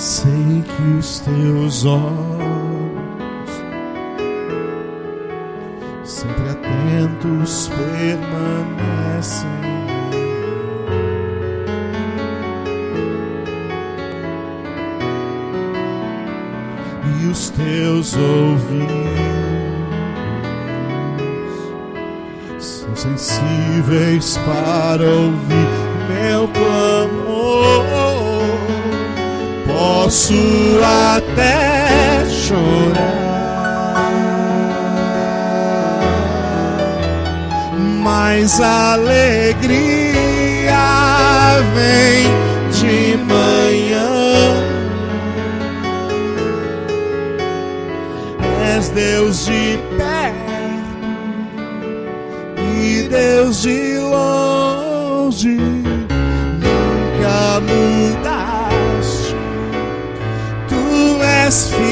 Sei que os teus olhos, sempre atentos, permanecem em mim. E os teus ouvidos são sensíveis para ouvir meu clamor. Posso até chorar, mas a alegria vem de manhã. És Deus de perto e Deus de longe, nunca mudaste, tu és fiel.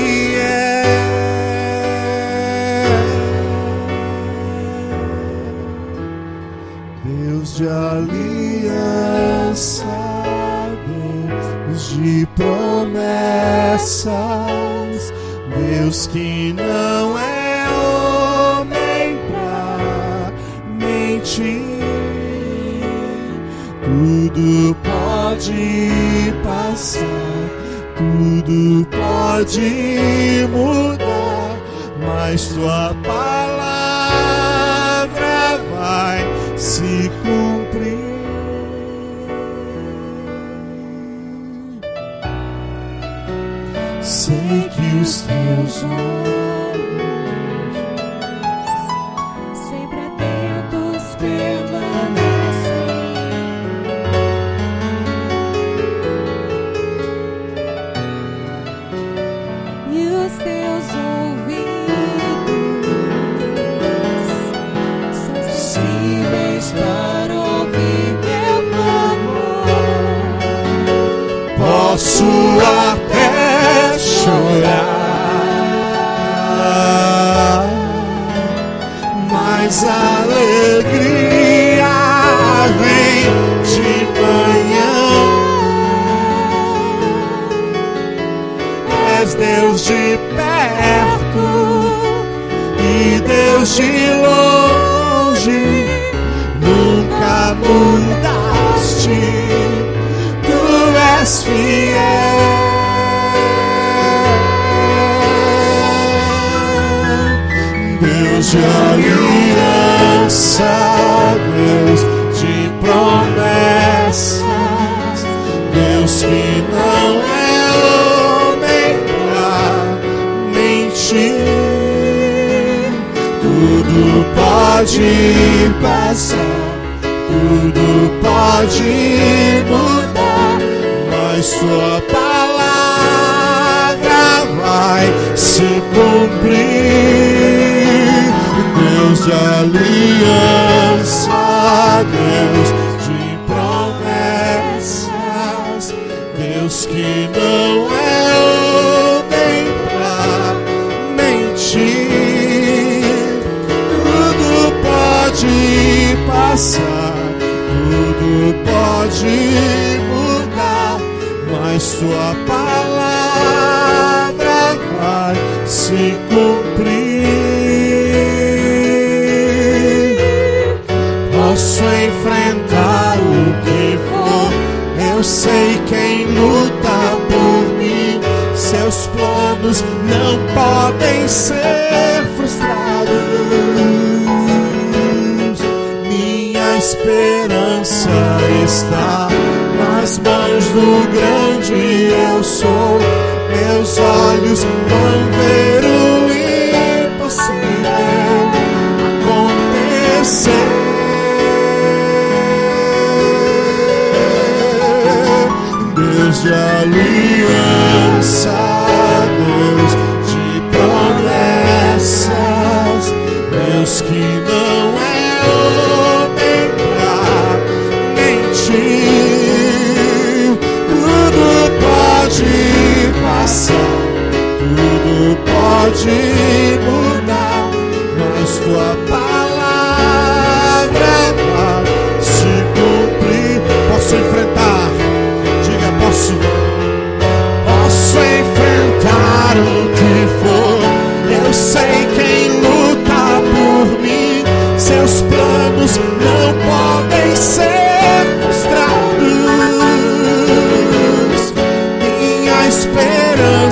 Deus de aliança, Deus de promessas, Deus que não é homem pra mentir. Tudo pode passar, tudo pode mudar, mas tua palavra vai se cumprir. Sei que os teus olhos, sempre atentos, permanecem. E os teus ouvidos são sensíveis para ouvir meu clamor. posso até chorar, mas a alegria vem de manhã. És Deus de perto e Deus de longe, nunca mudaste, tu és fiel. Deus de aliança, Deus de promessas, Deus que não é homem pra mentir. Tudo pode passar, tudo pode mudar, mas sua palavra vai se cumprir. Deus de aliança, Deus de promessas, Deus que não é homem pra mentir. Tudo pode passar, tudo pode mudar, mas sua palavra vai se cumprir. Posso enfrentar o que for, eu sei quem luta por mim. Seus planos não podem ser frustrados. Minha esperança está nas mãos do grande eu sou. Meus olhos vão ver o impossível acontecer. Deus de aliança, Deus de promessas, Deus que não é homem pra mentir. Tudo pode passar, tudo pode mudar, mas tua palavra vai se cumprir. Posso enfrentar? Posso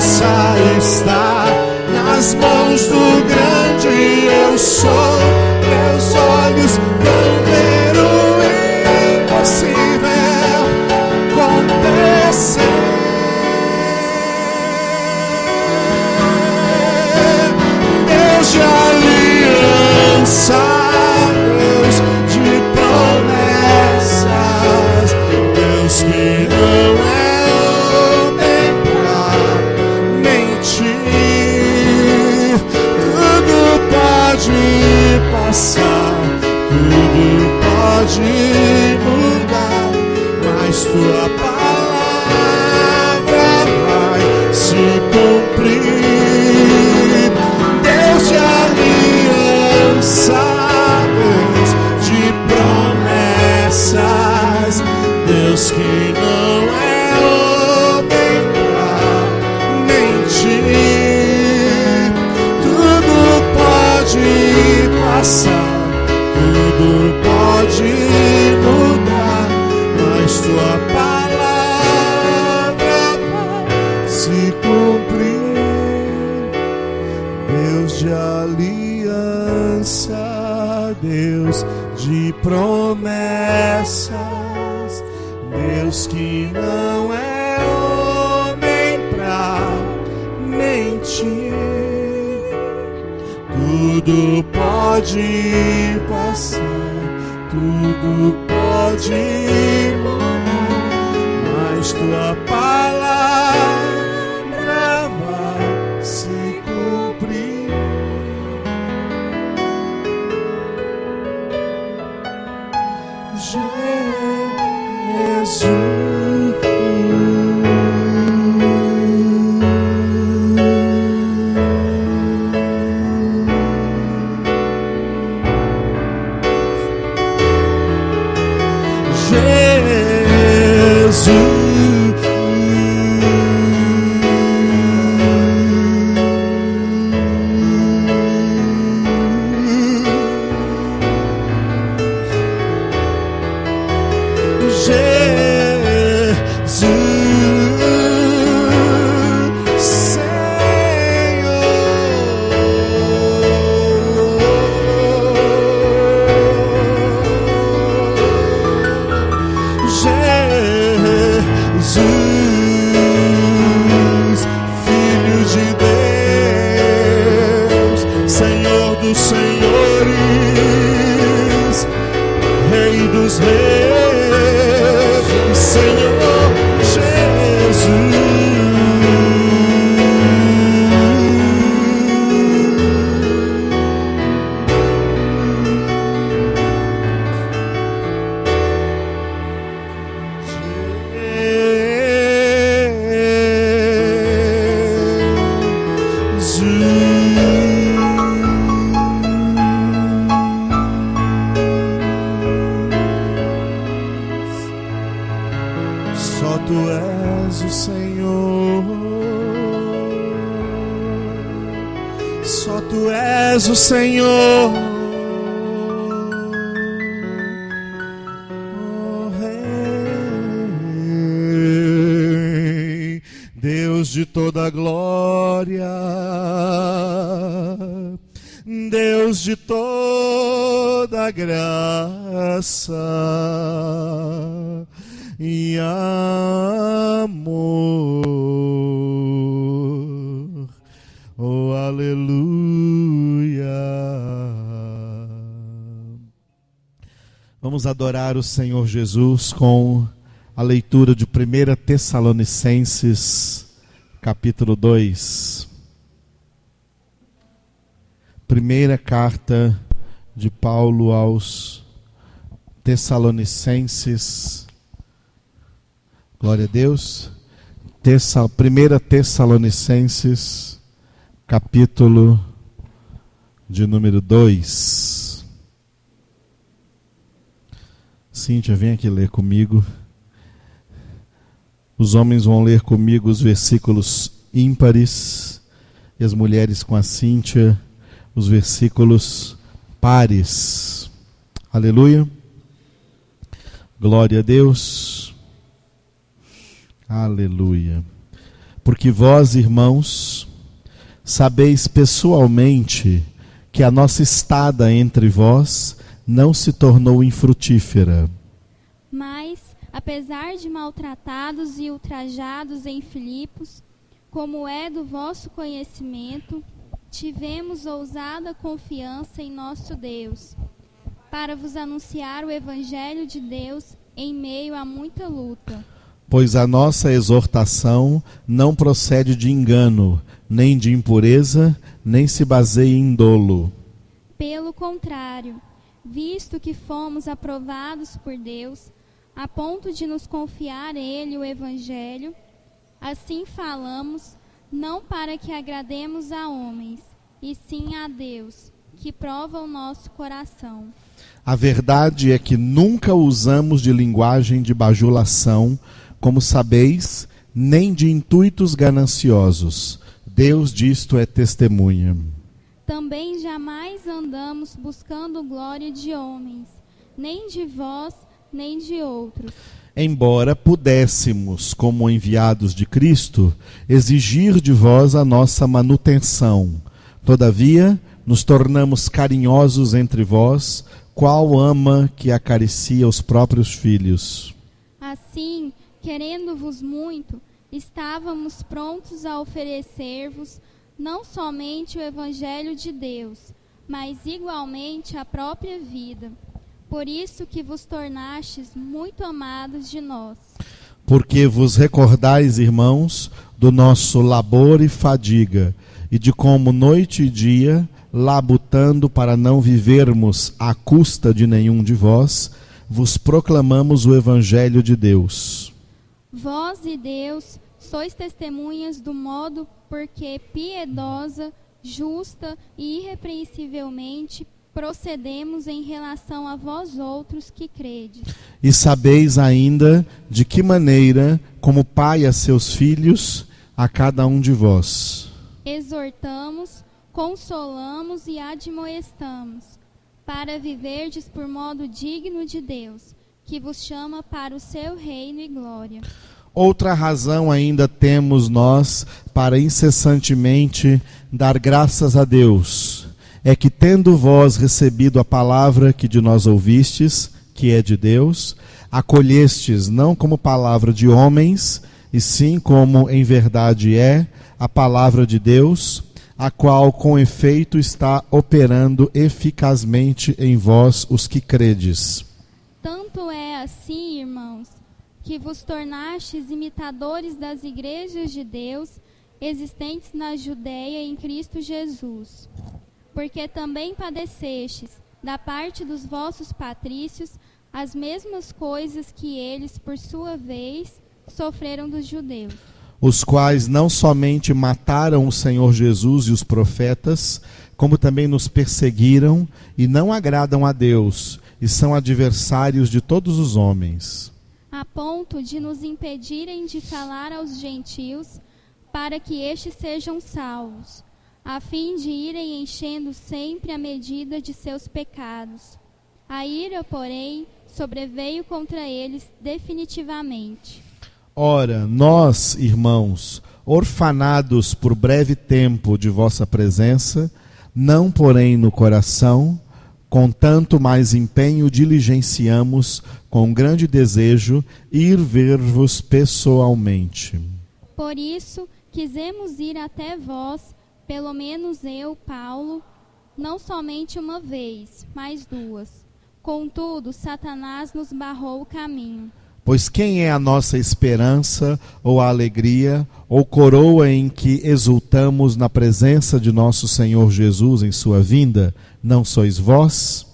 aliança está nas mãos do grande eu sou. Meus olhos vão ver o impossível acontecer. Deus de aliança, Deus de promessas, Deus que não é homem pra mentir. Tudo pode passar, tudo pode mudar, mas tua palavra vai se cumprir. Deus de aliança, Deus de promessas, Deus que não é homem pra mentir. Tudo pode passar, tudo pode mudar, mas tua palavra vai se cumprir. Deus de aliança, Deus de promessas, Deus que não é homem pra mentir. Tudo pode passar, tudo pode mudar, mas tua palavra vai se cumprir. Só tu és o Senhor, só tu és o Senhor, oh Rei, Deus de toda glória, Deus de toda graça e amor, oh aleluia. Vamos adorar o Senhor Jesus com a leitura de 1 Tessalonicenses, capítulo 2. Primeira carta de Paulo aos Tessalonicenses. Glória a Deus. 1 Tessalonicenses, capítulo de número 2. Cíntia, vem aqui ler comigo. Os homens vão ler comigo os versículos ímpares e as mulheres com a Cíntia os versículos pares. Aleluia. Glória a Deus. Aleluia. Porque vós, irmãos, sabeis pessoalmente que a nossa estada entre vós não se tornou infrutífera. Mas, apesar de maltratados e ultrajados em Filipos, como é do vosso conhecimento, tivemos ousada confiança em nosso Deus, para vos anunciar o Evangelho de Deus em meio a muita luta. Pois a nossa exortação não procede de engano, nem de impureza, nem se baseia em dolo. Pelo contrário, visto que fomos aprovados por Deus, a ponto de nos confiar Ele o Evangelho, assim falamos, não para que agrademos a homens, e sim a Deus, que prova o nosso coração. A verdade é que nunca usamos de linguagem de bajulação, como sabeis, nem de intuitos gananciosos. Deus disto é testemunha. Também jamais andamos buscando glória de homens, nem de vós, nem de outros. Embora pudéssemos, como enviados de Cristo, exigir de vós a nossa manutenção, todavia nos tornamos carinhosos entre vós, qual ama que acaricia os próprios filhos. Assim, querendo-vos muito, estávamos prontos a oferecer-vos não somente o Evangelho de Deus, mas igualmente a própria vida. Por isso que vos tornastes muito amados de nós. Porque vos recordais, irmãos, do nosso labor e fadiga, e de como noite e dia, labutando para não vivermos à custa de nenhum de vós, vos proclamamos o Evangelho de Deus. Vós e Deus sois testemunhas do modo porque piedosa, justa e irrepreensivelmente procedemos em relação a vós outros que credes. E sabeis ainda de que maneira, como pai a seus filhos, a cada um de vós exortamos, consolamos e admoestamos, para viverdes por modo digno de Deus, que vos chama para o seu reino e glória. Outra razão ainda temos nós para incessantemente dar graças a Deus, é que tendo vós recebido a palavra que de nós ouvistes, que é de Deus, acolhestes não como palavra de homens, e sim como em verdade é a palavra de Deus, a qual com efeito está operando eficazmente em vós os que credes. Tanto é assim, irmãos, que vos tornastes imitadores das igrejas de Deus existentes na Judeia em Cristo Jesus. Porque também padecestes, da parte dos vossos patrícios, as mesmas coisas que eles, por sua vez, sofreram dos judeus. Os quais não somente mataram o Senhor Jesus e os profetas, como também nos perseguiram e não agradam a Deus, e são adversários de todos os homens. A ponto de nos impedirem de falar aos gentios, para que estes sejam salvos, a fim de irem enchendo sempre a medida de seus pecados. A ira, porém, sobreveio contra eles definitivamente. Ora, nós, irmãos, orfanados por breve tempo de vossa presença, não porém no coração, com tanto mais empenho diligenciamos, com grande desejo, ir ver-vos pessoalmente. Por isso, quisemos ir até vós, pelo menos eu, Paulo, não somente uma vez, mas duas. Contudo, Satanás nos barrou o caminho. Pois quem é a nossa esperança, ou a alegria, ou coroa em que exultamos na presença de nosso Senhor Jesus em sua vinda? Não sois vós?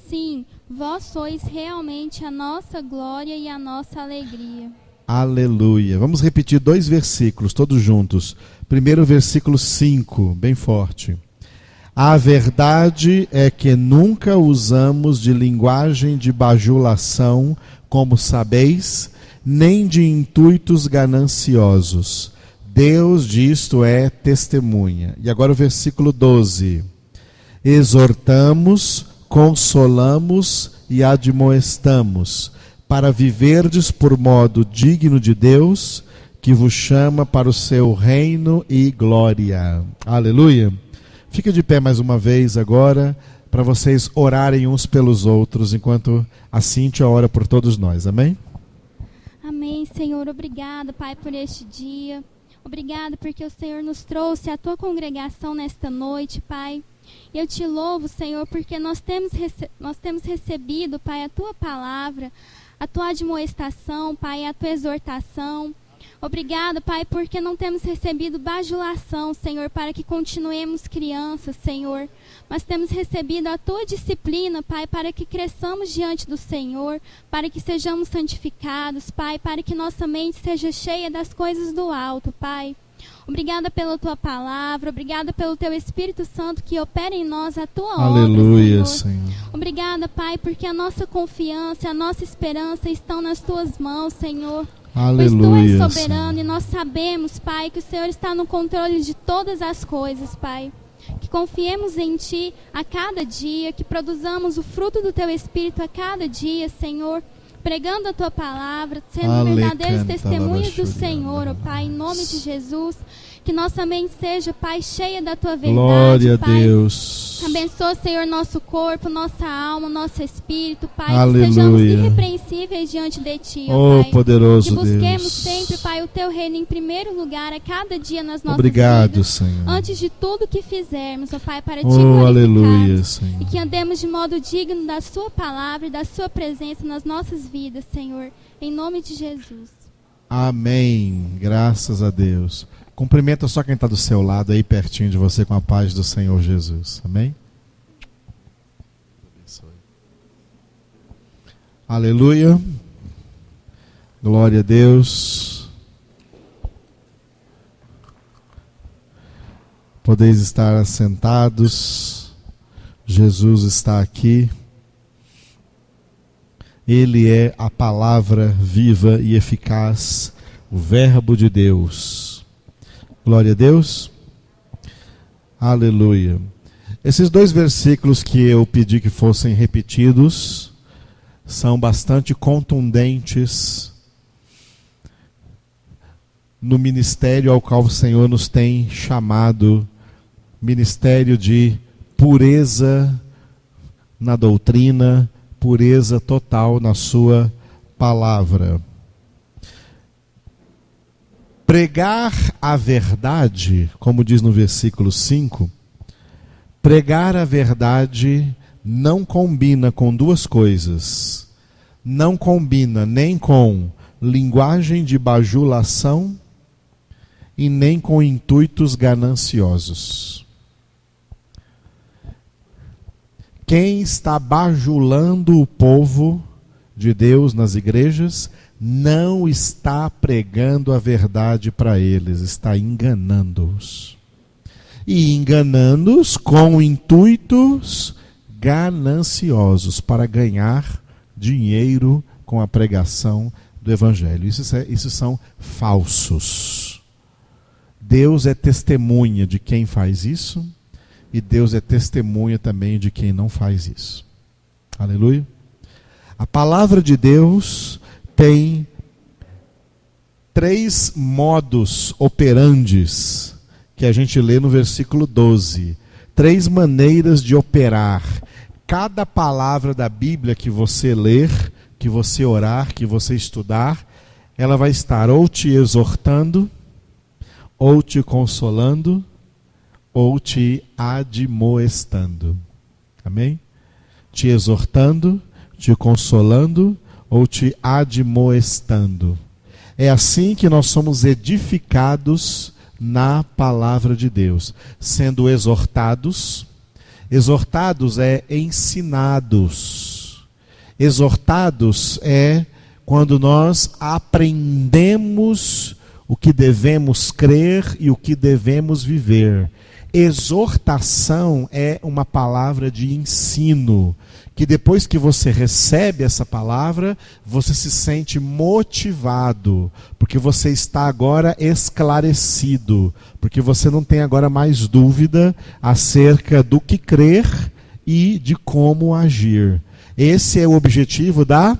Sim, vós sois realmente a nossa glória e a nossa alegria. Aleluia. Vamos repetir 2 versículos, todos juntos. Primeiro versículo 5, bem forte. A verdade é que nunca usamos de linguagem de bajulação, como sabeis, nem de intuitos gananciosos. Deus disto é testemunha. E agora o versículo 12. Exortamos, consolamos e admoestamos, para viverdes por modo digno de Deus, que vos chama para o seu reino e glória. Aleluia. Fica de pé mais uma vez agora, para vocês orarem uns pelos outros, enquanto a Cíntia ora por todos nós. Amém? Amém, Senhor. Obrigada, Pai, por este dia. Obrigada porque o Senhor nos trouxe a tua congregação nesta noite, Pai. Eu te louvo, Senhor, porque nós temos recebido, Pai, a tua palavra, a tua admoestação, Pai, a tua exortação. Obrigada, Pai, porque não temos recebido bajulação, Senhor, para que continuemos crianças, Senhor. Mas temos recebido a tua disciplina, Pai, para que cresçamos diante do Senhor, para que sejamos santificados, Pai, para que nossa mente seja cheia das coisas do alto, Pai. Obrigada pela tua palavra, obrigada pelo teu Espírito Santo que opera em nós a tua Aleluia, obra, Senhor. Senhor. Obrigada, Pai, porque a nossa confiança, a nossa esperança estão nas tuas mãos, Senhor. Aleluia, pois tu és soberano, Senhor. e nós sabemos, Pai, que o Senhor está no controle de todas as coisas, Pai. Que confiemos em Ti a cada dia, que produzamos o fruto do Teu Espírito a cada dia, Senhor, pregando a Tua palavra, sendo verdadeiros testemunhas do Senhor, ó Pai, em nome de Jesus. Que nossa mente seja, Pai, cheia da Tua verdade, Glória Pai. a Deus. Abençoa, Senhor, nosso corpo, nossa alma, nosso espírito, Pai. Aleluia. Que sejamos irrepreensíveis diante de Ti, ó Oh, Pai. poderoso Que busquemos Deus. sempre, Pai, o Teu reino em primeiro lugar a cada dia nas nossas Obrigado, vidas. Senhor. Antes de tudo que fizermos, ó Pai, para Te Oh, aleluia, glorificarmos. Senhor. E que andemos de modo digno da Sua palavra e da Sua presença nas nossas vidas, Senhor. Em nome de Jesus. Amém. Graças a Deus. Cumprimenta só quem está do seu lado aí, pertinho de você, com a paz do Senhor Jesus. Amém? Aleluia. Glória a Deus. Podeis estar assentados. Jesus está aqui. Ele é a palavra viva e eficaz, o Verbo de Deus. Glória a Deus. Aleluia. Esses dois versículos que eu pedi que fossem repetidos são bastante contundentes no ministério ao qual o Senhor nos tem chamado, ministério de pureza na doutrina, pureza total na sua palavra. Pregar a verdade, como diz no versículo 5, pregar a verdade não combina com duas coisas. Não combina nem com linguagem de bajulação e nem com intuitos gananciosos. Quem está bajulando o povo de Deus nas igrejas não está pregando a verdade para eles, está enganando-os. E enganando-os com intuitos gananciosos para ganhar dinheiro com a pregação do Evangelho. Isso são falsos. Deus é testemunha de quem faz isso e Deus é testemunha também de quem não faz isso. Aleluia. A palavra de Deus tem 3 modus operandes que a gente lê no versículo 12. 3 maneiras de operar. Cada palavra da Bíblia que você ler, que você orar, que você estudar, ela vai estar ou te exortando, ou te consolando, ou te admoestando. Amém? Te exortando, te consolando, ou te admoestando. É assim que nós somos edificados na palavra de Deus, sendo exortados. Exortados é ensinados. Exortados é quando nós aprendemos o que devemos crer e o que devemos viver. Exortação é uma palavra de ensino, que depois que você recebe essa palavra, você se sente motivado, porque você está agora esclarecido, porque você não tem agora mais dúvida acerca do que crer e de como agir. Esse é o objetivo da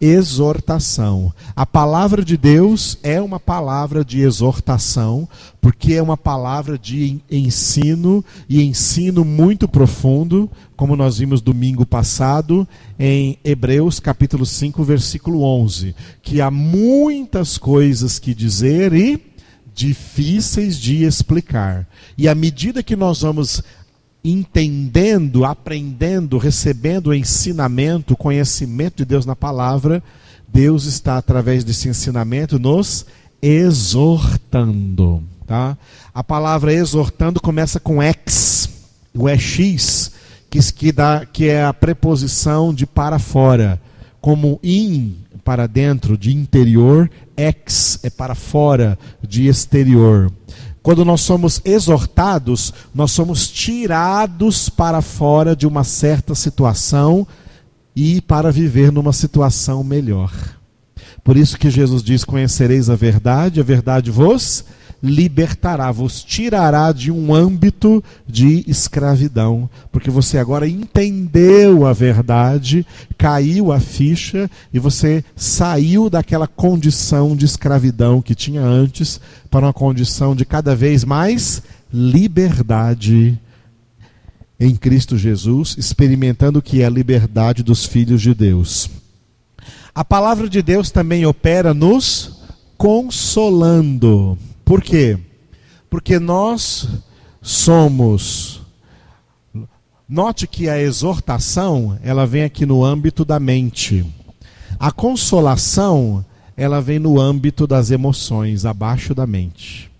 exortação. A palavra de Deus é uma palavra de exortação, porque é uma palavra de ensino, e ensino muito profundo, como nós vimos domingo passado, em Hebreus capítulo 5, versículo 11, que há muitas coisas que dizer e difíceis de explicar. E à medida que nós vamos entendendo, aprendendo, recebendo o ensinamento, o conhecimento de Deus na palavra, Deus está, através desse ensinamento, nos exortando. Tá? A palavra exortando começa com ex, o ex, que é a preposição de para fora, como in, para dentro, de interior, ex é para fora, de exterior. Quando nós somos exortados, nós somos tirados para fora de uma certa situação e para viver numa situação melhor. Por isso que Jesus diz: conhecereis a verdade vos libertará, vos tirará de um âmbito de escravidão, porque você agora entendeu a verdade, caiu a ficha e você saiu daquela condição de escravidão que tinha antes para uma condição de cada vez mais liberdade em Cristo Jesus, experimentando o que é a liberdade dos filhos de Deus. A palavra de Deus também opera nos consolando. Por quê? Porque nós somos... Note que a exortação, ela vem aqui no âmbito da mente. A consolação, ela vem no âmbito das emoções, abaixo da mente.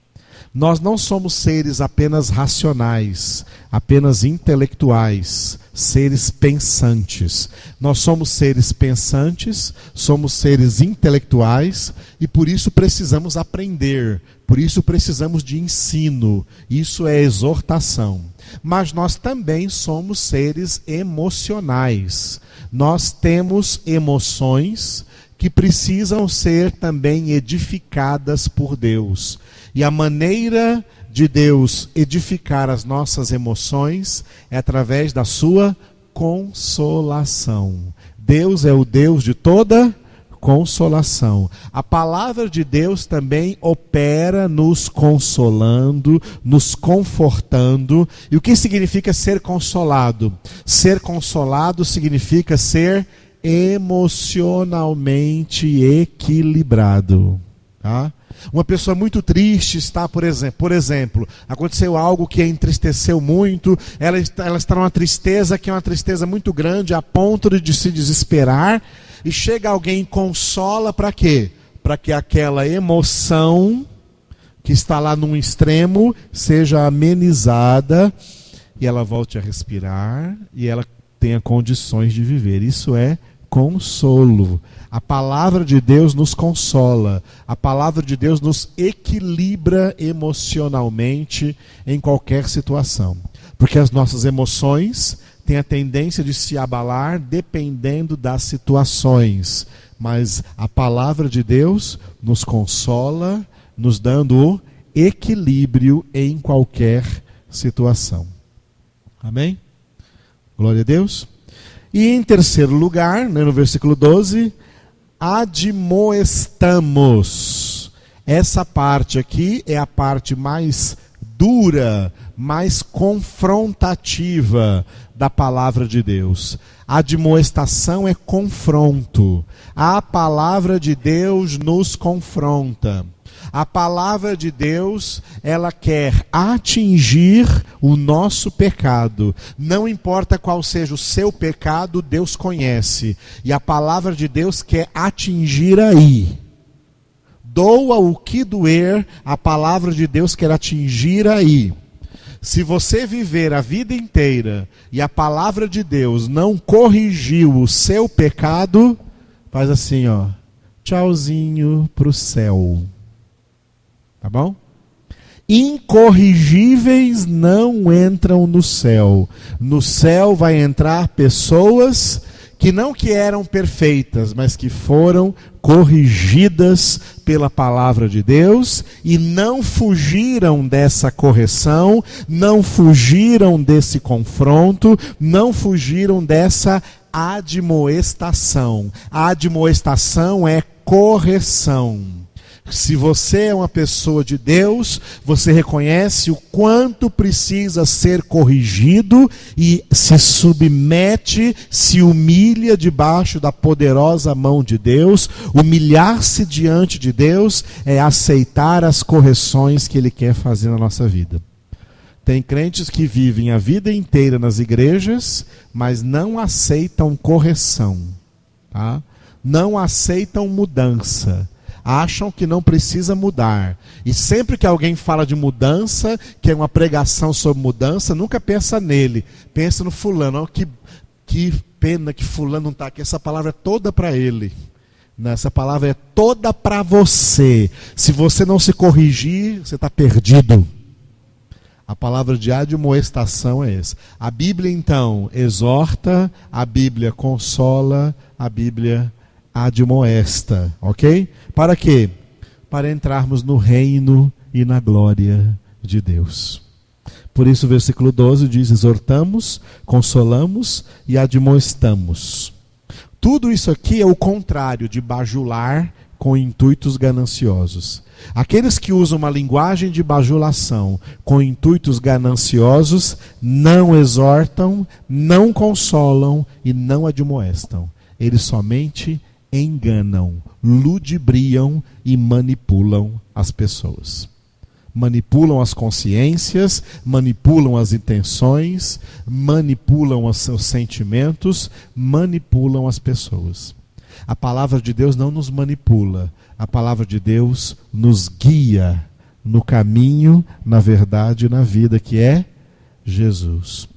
Nós não somos seres apenas racionais, apenas intelectuais, seres pensantes. Nós somos seres pensantes, somos seres intelectuais e por isso precisamos aprender, por isso precisamos de ensino. Isso é exortação. Mas nós também somos seres emocionais. Nós temos emoções que precisam ser também edificadas por Deus. E a maneira de Deus edificar as nossas emoções é através da sua consolação. Deus é o Deus de toda consolação. A palavra de Deus também opera nos consolando, nos confortando. E o que significa ser consolado? Ser consolado significa ser emocionalmente equilibrado. Tá? Uma pessoa muito triste está, por exemplo, aconteceu algo que a entristeceu muito, ela está numa tristeza que é uma tristeza muito grande, a ponto de se desesperar, e chega alguém e consola para quê? Para que aquela emoção que está lá num extremo seja amenizada e ela volte a respirar e ela tenha condições de viver. Isso é consolo. A palavra de Deus nos consola. A palavra de Deus nos equilibra emocionalmente em qualquer situação. Porque as nossas emoções têm a tendência de se abalar dependendo das situações. Mas a palavra de Deus nos consola, nos dando o equilíbrio em qualquer situação. Amém? Glória a Deus. E em terceiro lugar, no versículo 12, admoestamos. Essa parte aqui é a parte mais dura, mais confrontativa da palavra de Deus. Admoestação é confronto. A palavra de Deus nos confronta. A palavra de Deus, ela quer atingir o nosso pecado. Não importa qual seja o seu pecado, Deus conhece. E a palavra de Deus quer atingir aí. Doa o que doer, a palavra de Deus quer atingir aí. Se você viver a vida inteira e a palavra de Deus não corrigiu o seu pecado, faz assim, ó, tchauzinho pro céu. Tá bom? Incorrigíveis não entram no céu. No céu vai entrar pessoas que não que eram perfeitas, mas que foram corrigidas pela palavra de Deus e não fugiram dessa correção, não fugiram desse confronto, não fugiram dessa admoestação. A admoestação é correção. Se você é uma pessoa de Deus, você reconhece o quanto precisa ser corrigido e se submete, se humilha debaixo da poderosa mão de Deus. Humilhar-se diante de Deus é aceitar as correções que Ele quer fazer na nossa vida. Tem crentes que vivem a vida inteira nas igrejas, mas não aceitam correção, tá? Não aceitam mudança. Acham que não precisa mudar. E sempre que alguém fala de mudança, que é uma pregação sobre mudança, nunca pensa nele. Pensa no fulano. Oh, que pena que fulano não está aqui. Essa palavra é toda para ele. Essa palavra é toda para você. Se você não se corrigir, você está perdido. A palavra de admoestação é essa. A Bíblia, então, exorta, a Bíblia consola, a Bíblia admoesta, ok? Para quê? Para entrarmos no reino e na glória de Deus. Por isso o versículo 12 diz: exortamos, consolamos e admoestamos. Tudo isso aqui é o contrário de bajular com intuitos gananciosos. Aqueles que usam uma linguagem de bajulação com intuitos gananciosos não exortam, não consolam e não admoestam. Eles somente enganam, ludibriam e manipulam as pessoas. Manipulam as consciências, manipulam as intenções, manipulam os seus sentimentos, manipulam as pessoas. A palavra de Deus não nos manipula, a palavra de Deus nos guia no caminho, na verdade e na vida, que é Jesus.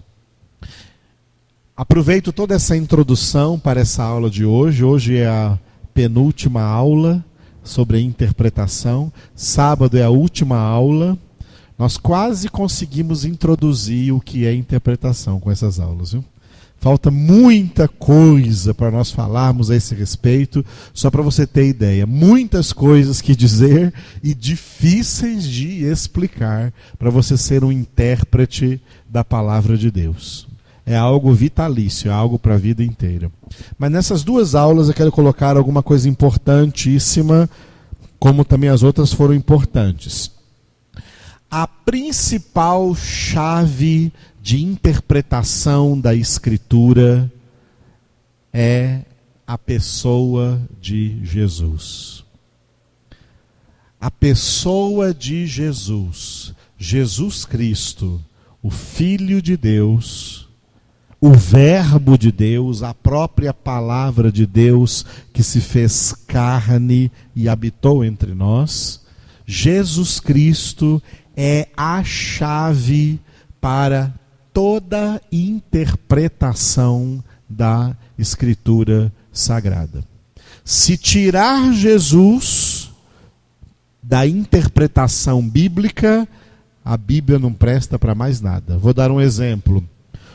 Aproveito toda essa introdução para essa aula de hoje. Hoje é a penúltima aula sobre a interpretação. Sábado é a última aula. Nós quase conseguimos introduzir o que é interpretação com essas aulas, viu? Falta muita coisa para nós falarmos a esse respeito, só para você ter ideia. Muitas coisas que dizer e difíceis de explicar para você ser um intérprete da palavra de Deus. É algo vitalício, é algo para a vida inteira. Mas nessas duas aulas eu quero colocar alguma coisa importantíssima, como também as outras foram importantes. A principal chave de interpretação da Escritura é a pessoa de Jesus. A pessoa de Jesus, Jesus Cristo, o Filho de Deus, o Verbo de Deus, a própria palavra de Deus que se fez carne e habitou entre nós. Jesus Cristo é a chave para toda interpretação da Escritura Sagrada. Se tirar Jesus da interpretação bíblica, a Bíblia não presta para mais nada. Vou dar um exemplo.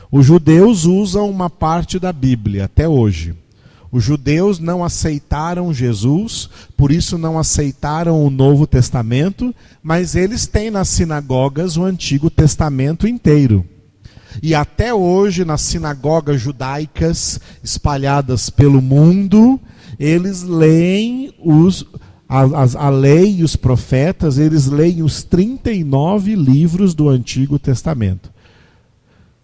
Os judeus usam uma parte da Bíblia até hoje. Os judeus não aceitaram Jesus, por isso não aceitaram o Novo Testamento, mas eles têm nas sinagogas o Antigo Testamento inteiro. E até hoje, nas sinagogas judaicas espalhadas pelo mundo, eles leem a lei e os profetas, eles leem os 39 livros do Antigo Testamento.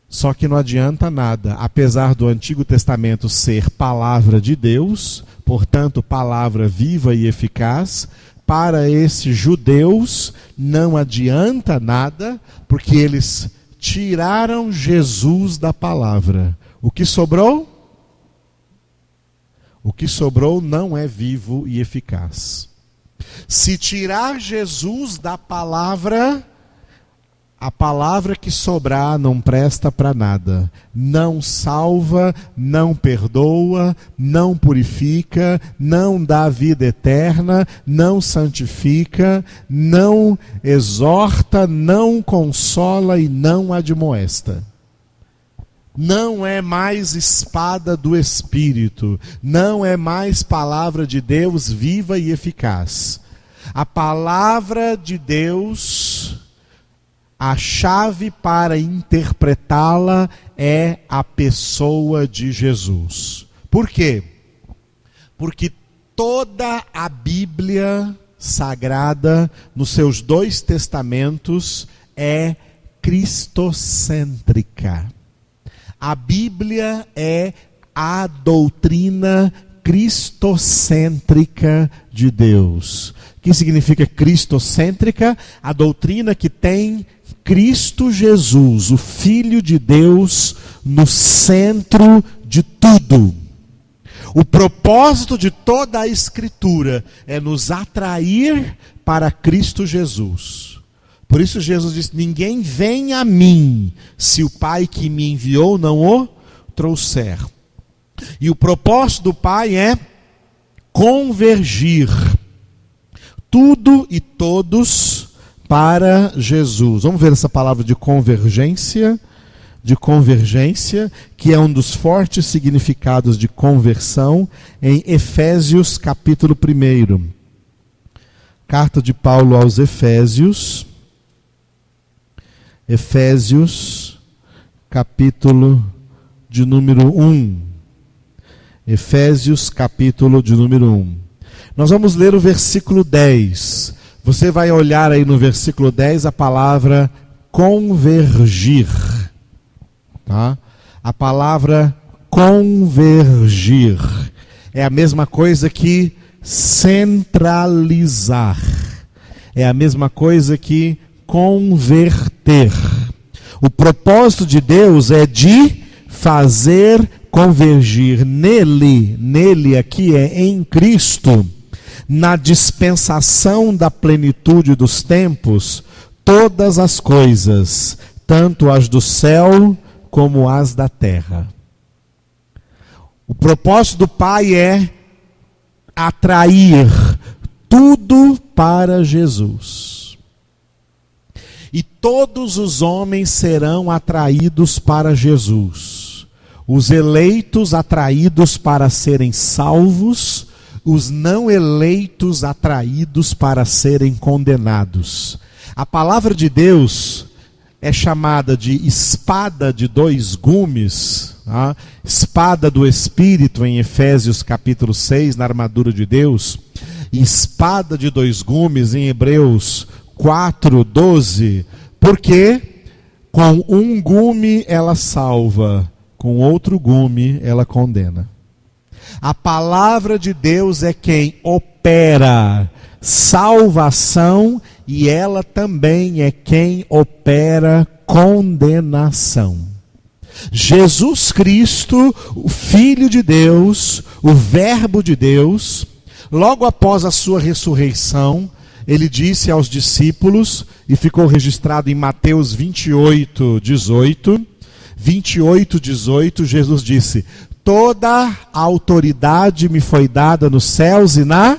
Só que não adianta nada, apesar do Antigo Testamento ser palavra de Deus, portanto, palavra viva e eficaz, para esses judeus não adianta nada, porque eles tiraram Jesus da palavra. O que sobrou? O que sobrou não é vivo e eficaz. Se tirar Jesus da palavra, a palavra que sobrar não presta para nada. Não salva, não perdoa, não purifica, não dá vida eterna, não santifica, não exorta, não consola e não admoesta. Não é mais espada do Espírito, não é mais palavra de Deus viva e eficaz. A palavra de Deus, a chave para interpretá-la é a pessoa de Jesus. Por quê? Porque toda a Bíblia Sagrada, nos seus 2 testamentos, é cristocêntrica. A Bíblia é a doutrina cristocêntrica de Deus. O que significa cristocêntrica? A doutrina que tem Cristo Jesus, o Filho de Deus, no centro de tudo. O propósito de toda a Escritura é nos atrair para Cristo Jesus. Por isso Jesus disse: ninguém vem a mim se o Pai que me enviou não o trouxer. E o propósito do Pai é convergir tudo e todos para Jesus. Vamos ver essa palavra de convergência, que é um dos fortes significados de conversão, em Efésios capítulo 1. Carta de Paulo aos Efésios, capítulo de número 1. Efésios, capítulo de número 1. Nós vamos ler o versículo 10. Você vai olhar aí no versículo 10 a palavra convergir. Tá? A palavra convergir é a mesma coisa que centralizar. É a mesma coisa que converter. O propósito de Deus é de fazer convergir nele aqui é em Cristo, na dispensação da plenitude dos tempos, todas as coisas, tanto as do céu como as da terra. O propósito do Pai é atrair tudo para Jesus. E todos os homens serão atraídos para Jesus. Os eleitos atraídos para serem salvos, os não eleitos atraídos para serem condenados. A palavra de Deus é chamada de espada de 2 gumes, tá? Espada do Espírito em Efésios capítulo 6, na armadura de Deus, e espada de 2 gumes em Hebreus 4:12, porque com um gume ela salva, com outro gume ela condena. A palavra de Deus é quem opera salvação e ela também é quem opera condenação. Jesus Cristo, o Filho de Deus, o Verbo de Deus, logo após a sua ressurreição, ele disse aos discípulos, e ficou registrado em Mateus 28:18, Jesus disse: toda a autoridade me foi dada nos céus e na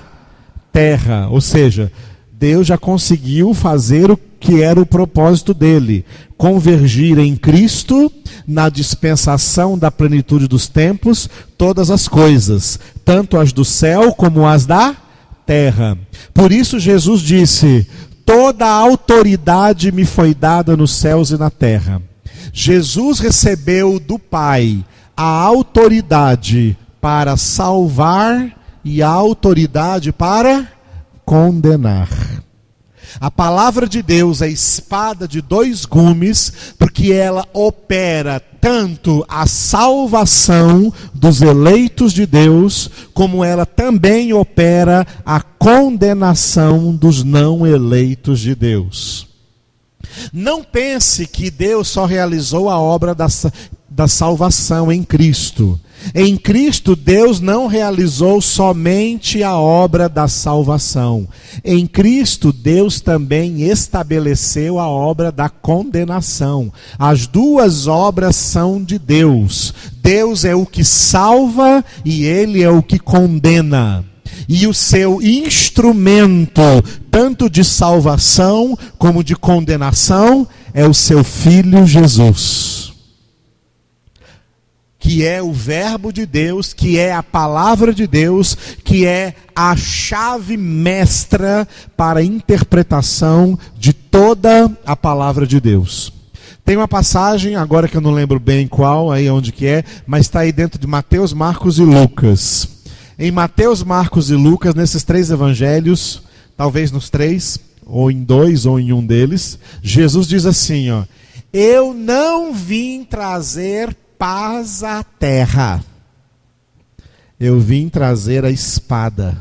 terra. Ou seja, Deus já conseguiu fazer o que era o propósito dele: convergir em Cristo, na dispensação da plenitude dos tempos, todas as coisas, tanto as do céu como as da terra. Por isso Jesus disse: toda a autoridade me foi dada nos céus e na terra. Jesus recebeu do Pai a autoridade para salvar e a autoridade para condenar. A palavra de Deus é espada de 2 gumes, porque ela opera tanto a salvação dos eleitos de Deus, como ela também opera a condenação dos não eleitos de Deus. Não pense que Deus só realizou a obra da salvação em Cristo. Em Cristo, Deus não realizou somente a obra da salvação. Em Cristo, Deus também estabeleceu a obra da condenação. As 2 obras são de Deus. Deus é o que salva e Ele é o que condena. E o seu instrumento, tanto de salvação como de condenação, é o seu Filho Jesus. que é o verbo de Deus, que é a palavra de Deus, que é a chave mestra para a interpretação de toda a palavra de Deus. Tem uma passagem, agora que eu não lembro bem qual, aí onde que é, mas está aí dentro de Mateus, Marcos e Lucas. Em Mateus, Marcos e Lucas, nesses 3 evangelhos, talvez nos 3, ou em 2, ou em um deles, Jesus diz assim, ó: eu não vim trazer paz à terra, eu vim trazer a espada.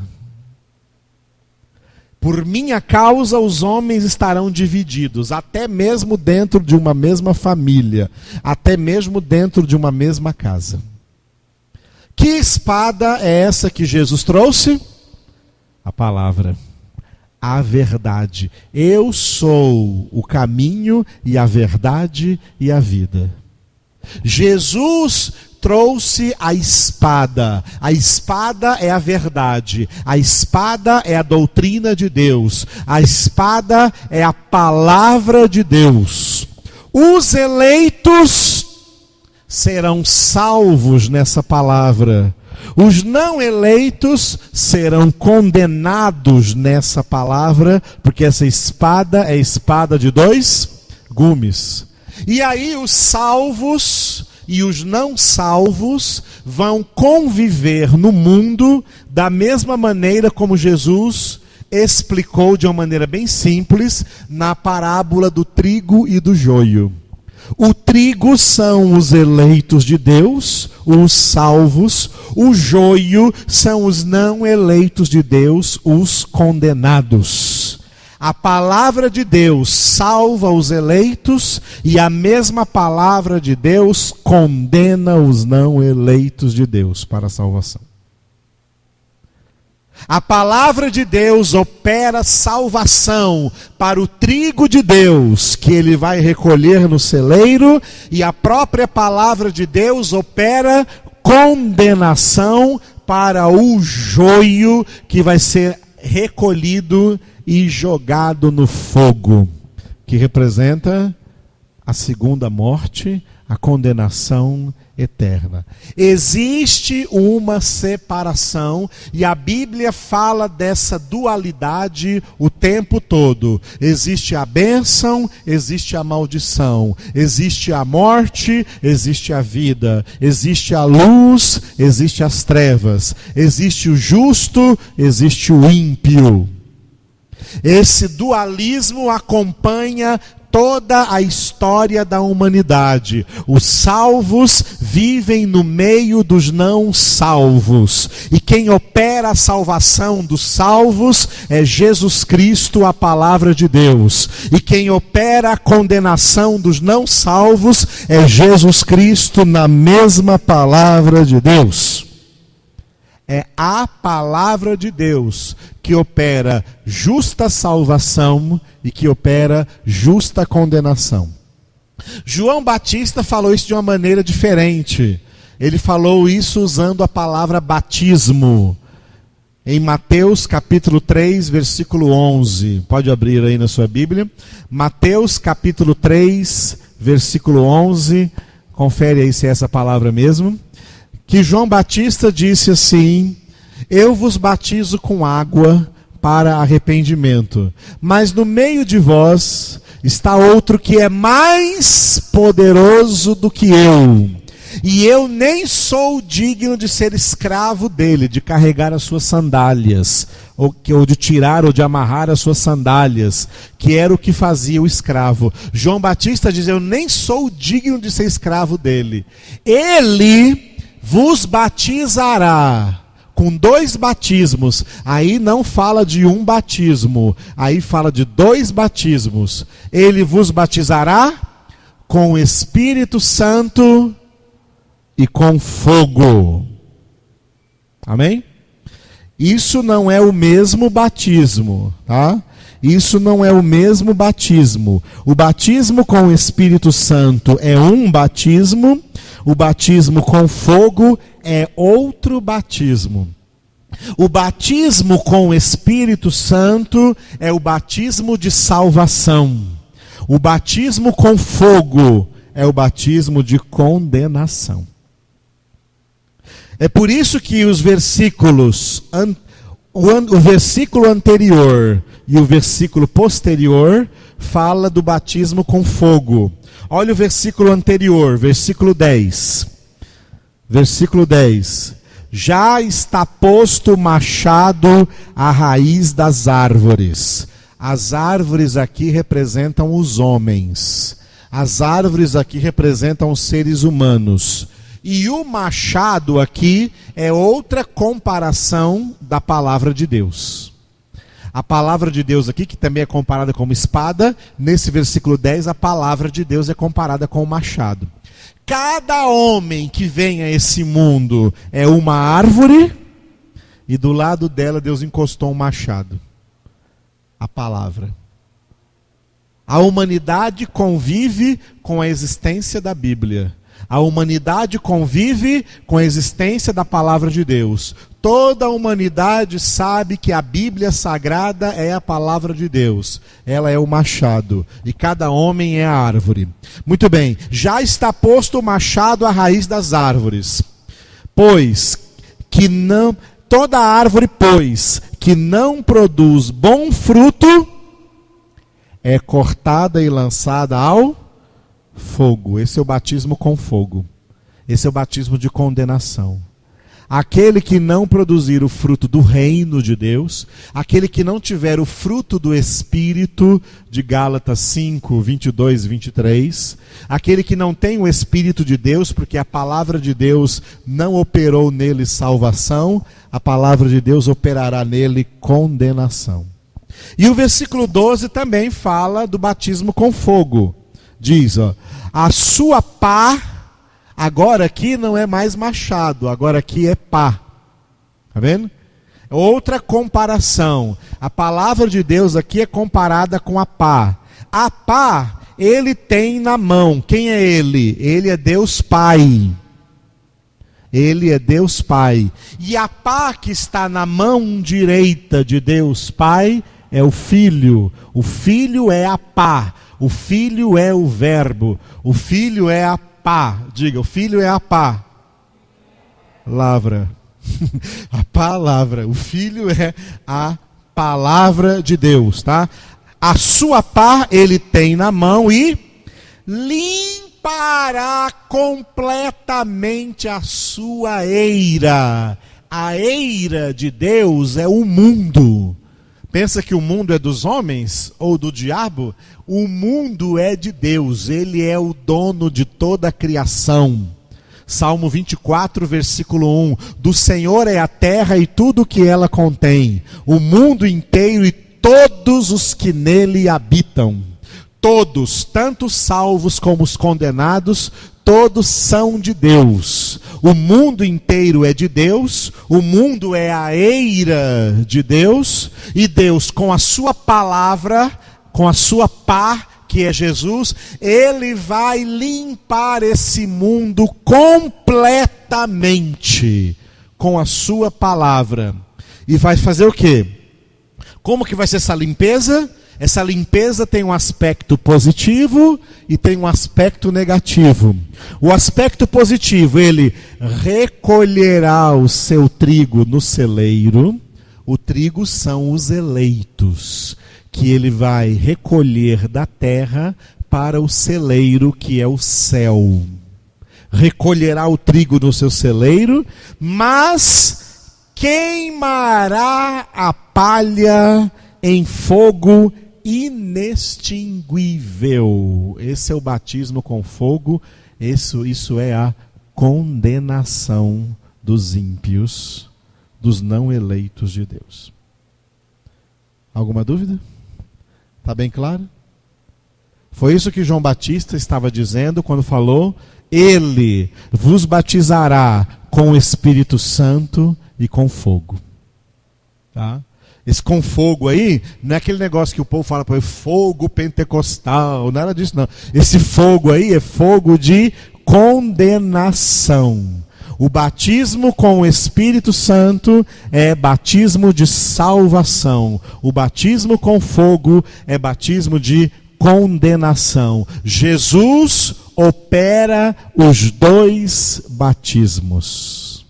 Por minha causa os homens estarão divididos, até mesmo dentro de uma mesma família, até mesmo dentro de uma mesma casa. Que espada é essa que Jesus trouxe? A palavra, a verdade. Eu sou o caminho e a verdade e a vida. Jesus trouxe a espada. A espada é a verdade. A espada é a doutrina de Deus. A espada é a palavra de Deus. Os eleitos serão salvos nessa palavra. Os não eleitos serão condenados nessa palavra, porque essa espada é a espada de 2 gumes. E aí os salvos e os não salvos vão conviver no mundo da mesma maneira como Jesus explicou de uma maneira bem simples na parábola do trigo e do joio. O trigo são os eleitos de Deus, os salvos. O joio são os não eleitos de Deus, os condenados. A palavra de Deus salva os eleitos e a mesma palavra de Deus condena os não eleitos de Deus para a salvação. A palavra de Deus opera salvação para o trigo de Deus, que ele vai recolher no celeiro, e a própria palavra de Deus opera condenação para o joio, que vai ser recolhido e jogado no fogo, que representa a segunda morte, a condenação eterna. Existe uma separação, e a Bíblia fala dessa dualidade o tempo todo. Existe a bênção, existe a maldição. Existe a morte, existe a vida. Existe a luz, existe as trevas. Existe o justo, existe o ímpio. Esse dualismo acompanha toda a história da humanidade. Os salvos vivem no meio dos não salvos. E quem opera a salvação dos salvos é Jesus Cristo, a palavra de Deus. E quem opera a condenação dos não salvos é Jesus Cristo, na mesma palavra de Deus. É a palavra de Deus que opera justa salvação e que opera justa condenação. João Batista falou isso de uma maneira diferente. Ele falou isso usando a palavra batismo. Em Mateus capítulo 3, versículo 11. Pode abrir aí na sua Bíblia. Mateus capítulo 3, versículo 11. Confere aí se é essa palavra mesmo. Que João Batista disse assim: eu vos batizo com água para arrependimento, mas no meio de vós está outro que é mais poderoso do que eu, e eu nem sou digno de ser escravo dele, de carregar as suas sandálias, ou de tirar ou de amarrar as suas sandálias, que era o que fazia o escravo. João Batista diz: eu nem sou digno de ser escravo dele. Ele vos batizará com 2 batismos. Aí não fala de um batismo, aí fala de 2 batismos. Ele vos batizará com o Espírito Santo e com fogo. Amém? Isso não é o mesmo batismo, tá? Isso não é o mesmo batismo. O batismo com o Espírito Santo é um batismo. O batismo com fogo é outro batismo. O batismo com o Espírito Santo é o batismo de salvação. O batismo com fogo é o batismo de condenação. É por isso que os versículos, o versículo anterior e o versículo posterior fala do batismo com fogo. Olha o versículo anterior, versículo 10. Versículo 10. Já está posto o machado à raiz das árvores. As árvores aqui representam os homens. As árvores aqui representam os seres humanos. E o machado aqui é outra comparação da palavra de Deus. A palavra de Deus aqui, que também é comparada como espada, nesse versículo 10, a palavra de Deus é comparada com o machado. Cada homem que vem a esse mundo é uma árvore, e do lado dela Deus encostou um machado. A palavra. A humanidade convive com a existência da Bíblia. A humanidade convive com a existência da palavra de Deus. Toda a humanidade sabe que a Bíblia Sagrada é a palavra de Deus. Ela é o machado. E cada homem é a árvore. Muito bem. Já está posto o machado à raiz das árvores. Pois que não... Toda árvore, pois, que não produz bom fruto, é cortada e lançada ao fogo. Esse é o batismo com fogo. Esse é o batismo de condenação. Aquele que não produzir o fruto do reino de Deus, aquele que não tiver o fruto do Espírito, de Gálatas 5, 22 e 23, aquele que não tem o Espírito de Deus, porque a palavra de Deus não operou nele salvação, a palavra de Deus operará nele condenação. E o versículo 12 também fala do batismo com fogo. Diz, ó, a sua pá, agora aqui não é mais machado, agora aqui é pá. Está vendo? Outra comparação. A palavra de Deus aqui é comparada com a pá. A pá, ele tem na mão. Quem é ele? Ele é Deus Pai. Ele é Deus Pai. E a pá que está na mão direita de Deus Pai é o Filho. O Filho é a pá. O Filho é o Verbo. O Filho é a pá. Diga, o Filho é a pá. Lavra. A palavra. O Filho é a palavra de Deus, tá? A sua pá ele tem na mão e limpará completamente a sua eira. A eira de Deus é o mundo. Pensa que o mundo é dos homens ou do diabo? O mundo é de Deus, ele é o dono de toda a criação. Salmo 24, versículo 1. Do Senhor é a terra e tudo o que ela contém, o mundo inteiro e todos os que nele habitam. Todos, tanto os salvos como os condenados, todos são de Deus. O mundo inteiro é de Deus, o mundo é a eira de Deus, e Deus, com a sua palavra, com a sua pá, que é Jesus, ele vai limpar esse mundo completamente com a sua palavra. E vai fazer o quê? Como que vai ser essa limpeza? Essa limpeza tem um aspecto positivo e tem um aspecto negativo. O aspecto positivo, ele recolherá o seu trigo no celeiro. O trigo são os eleitos, que ele vai recolher da terra para o celeiro, que é o céu. Recolherá o trigo no seu celeiro, mas queimará a palha em fogo inextinguível. Esse é o batismo com fogo. Isso é a condenação dos ímpios, dos não eleitos de Deus. Alguma dúvida? Está bem claro? Foi isso que João Batista estava dizendo quando falou: ele vos batizará com o Espírito Santo e com fogo. Tá? Esse com fogo aí, não é aquele negócio que o povo fala, fogo pentecostal, nada disso não. Esse fogo aí é fogo de condenação. O batismo com o Espírito Santo é batismo de salvação. O batismo com fogo é batismo de condenação. Jesus opera os dois batismos.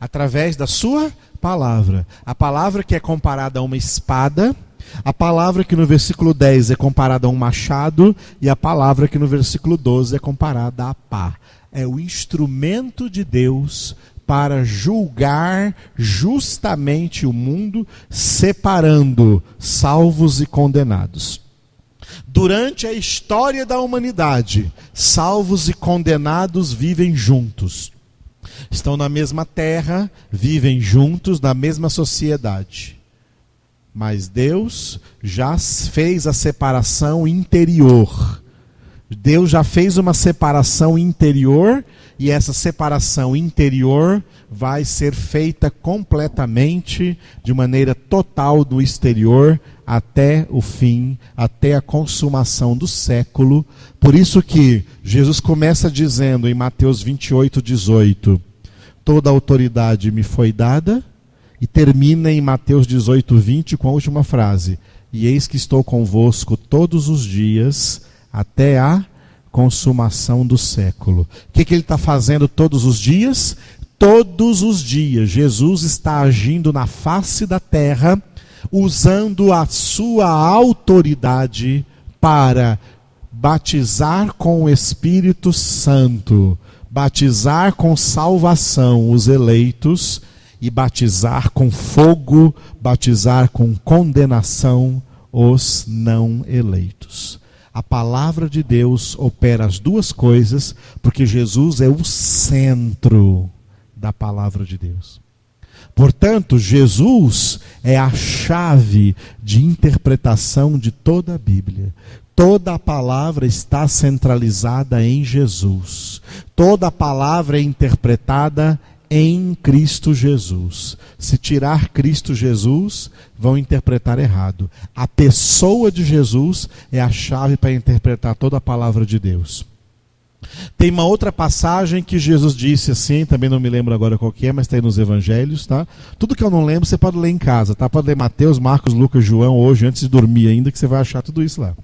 Através da sua palavra. A palavra que é comparada a uma espada, a palavra que no versículo 10 é comparada a um machado, e a palavra que no versículo 12 é comparada a pá. É o instrumento de Deus para julgar justamente o mundo, separando salvos e condenados. Durante a história da humanidade, salvos e condenados vivem juntos. Estão na mesma terra, vivem juntos na mesma sociedade. Mas Deus já fez a separação interior. Deus já fez uma separação interior, e essa separação interior vai ser feita completamente, de maneira total do exterior, até o fim, até a consumação do século. Por isso que Jesus começa dizendo em Mateus 28:18, toda a autoridade me foi dada, e termina em Mateus 18:20 com a última frase, e eis que estou convosco todos os dias, até a consumação do século. O que ele está fazendo todos os dias? Todos os dias Jesus está agindo na face da terra, usando a sua autoridade para batizar com o Espírito Santo, batizar com salvação os eleitos, e batizar com fogo, batizar com condenação os não eleitos. A palavra de Deus opera as duas coisas, porque Jesus é o centro da palavra de Deus. Portanto, Jesus é a chave de interpretação de toda a Bíblia. Toda a palavra está centralizada em Jesus. Toda a palavra é interpretada em Cristo Jesus. Se tirar Cristo Jesus, vão interpretar errado. A pessoa de Jesus é a chave para interpretar toda a palavra de Deus. Tem uma outra passagem que Jesus disse assim, também não me lembro agora qual que é, mas está aí nos evangelhos, tá? Tudo que eu não lembro você pode ler em casa, tá? Pode ler Mateus, Marcos, Lucas, João hoje, antes de dormir ainda, que você vai achar tudo isso lá.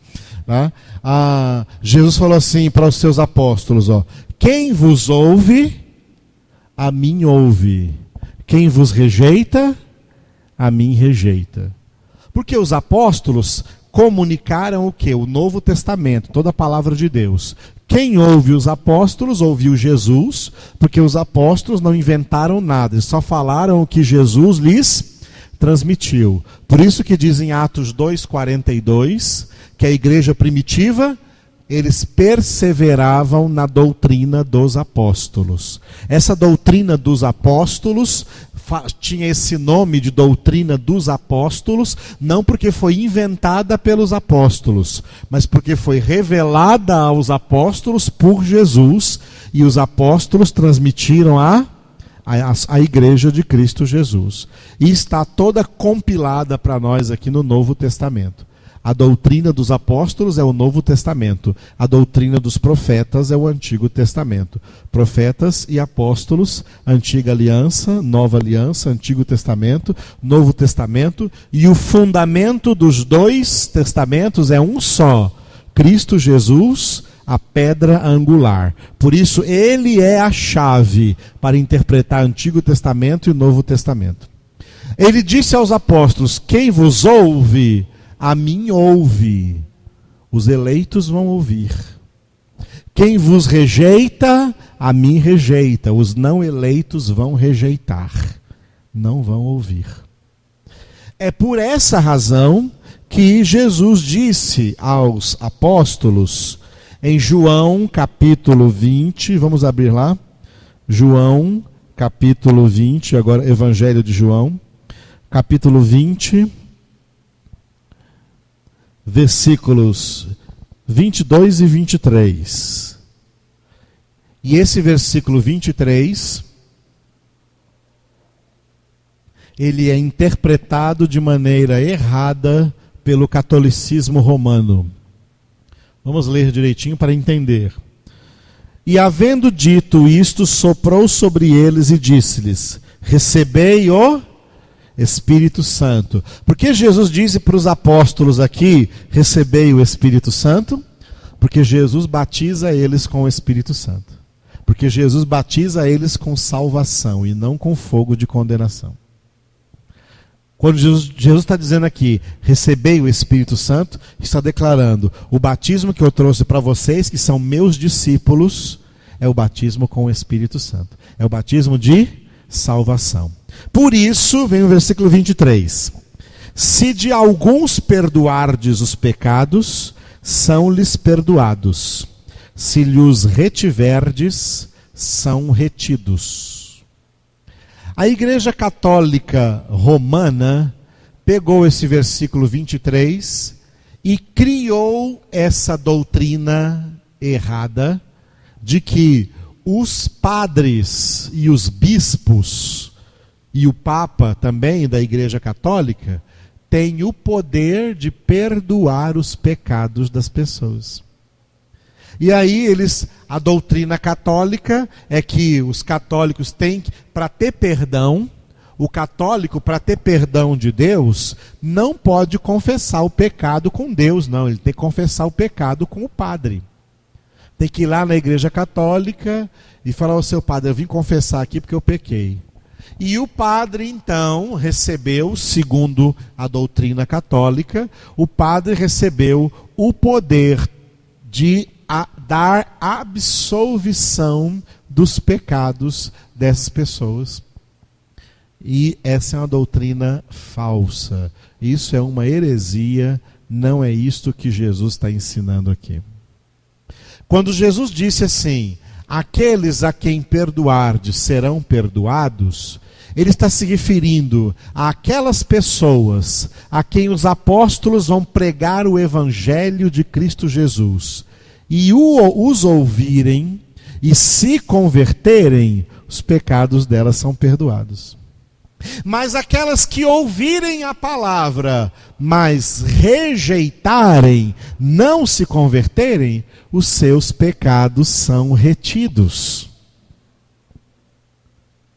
Tá? Jesus falou assim para os seus apóstolos, ó, quem vos ouve, a mim ouve. Quem vos rejeita, a mim rejeita. Porque os apóstolos comunicaram o quê? O Novo Testamento, toda a palavra de Deus. Quem ouve os apóstolos, ouviu Jesus, porque os apóstolos não inventaram nada, eles só falaram o que Jesus lhes transmitiu. Por isso que diz em Atos 2:42, que a igreja primitiva, eles perseveravam na doutrina dos apóstolos. Essa doutrina dos apóstolos tinha esse nome de doutrina dos apóstolos, não porque foi inventada pelos apóstolos, mas porque foi revelada aos apóstolos por Jesus, e os apóstolos transmitiram a igreja de Cristo Jesus. E está toda compilada para nós aqui no Novo Testamento. A doutrina dos apóstolos é o Novo Testamento. A doutrina dos profetas é o Antigo Testamento. Profetas e apóstolos, Antiga Aliança, Nova Aliança, Antigo Testamento, Novo Testamento. E o fundamento dos dois testamentos é um só: Cristo Jesus, a pedra angular. Por isso, ele é a chave para interpretar Antigo Testamento e Novo Testamento. Ele disse aos apóstolos: quem vos ouve, a mim ouve. Os eleitos vão ouvir. Quem vos rejeita, a mim rejeita. Os não eleitos vão rejeitar. Não vão ouvir. É por essa razão que Jesus disse aos apóstolos, em João capítulo 20, vamos abrir lá, João capítulo 20, agora Evangelho de João, capítulo 20, versículos 22 e 23. E esse versículo 23, ele é interpretado de maneira errada pelo catolicismo romano. Vamos ler direitinho para entender. E havendo dito isto, soprou sobre eles e disse-lhes: recebei o Espírito Santo. Porque Jesus disse para os apóstolos aqui: recebei o Espírito Santo? Porque Jesus batiza eles com o Espírito Santo. Porque Jesus batiza eles com salvação e não com fogo de condenação. Quando Jesus está dizendo aqui, recebei o Espírito Santo, está declarando, o batismo que eu trouxe para vocês, que são meus discípulos, é o batismo com o Espírito Santo. É o batismo de salvação. Por isso, vem o versículo 23. Se de alguns perdoardes os pecados, são-lhes perdoados. Se lhes retiverdes, são retidos. A Igreja Católica Romana pegou esse versículo 23 e criou essa doutrina errada de que os padres e os bispos e o Papa também da Igreja Católica têm o poder de perdoar os pecados das pessoas. E aí a doutrina católica é que os católicos têm, para ter perdão, o católico, para ter perdão de Deus, não pode confessar o pecado com Deus, não. Ele tem que confessar o pecado com o padre. Tem que ir lá na Igreja Católica e falar ao seu padre, eu vim confessar aqui porque eu pequei. E o padre, então, recebeu, segundo a doutrina católica, o padre recebeu o poder de dar absolvição dos pecados dessas pessoas. E essa é uma doutrina falsa. Isso é uma heresia, não é isto que Jesus está ensinando aqui. Quando Jesus disse assim, aqueles a quem perdoardes serão perdoados, ele está se referindo àquelas pessoas a quem os apóstolos vão pregar o evangelho de Cristo Jesus e os ouvirem e se converterem, os pecados delas são perdoados. Mas aquelas que ouvirem a palavra, mas rejeitarem, não se converterem, os seus pecados são retidos.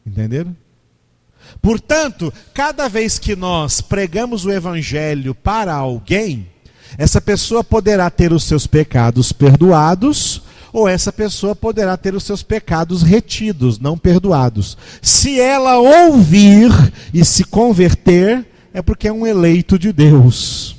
Entenderam? Portanto, cada vez que nós pregamos o evangelho para alguém, essa pessoa poderá ter os seus pecados perdoados, ou essa pessoa poderá ter os seus pecados retidos, não perdoados. Se ela ouvir e se converter, é porque é um eleito de Deus.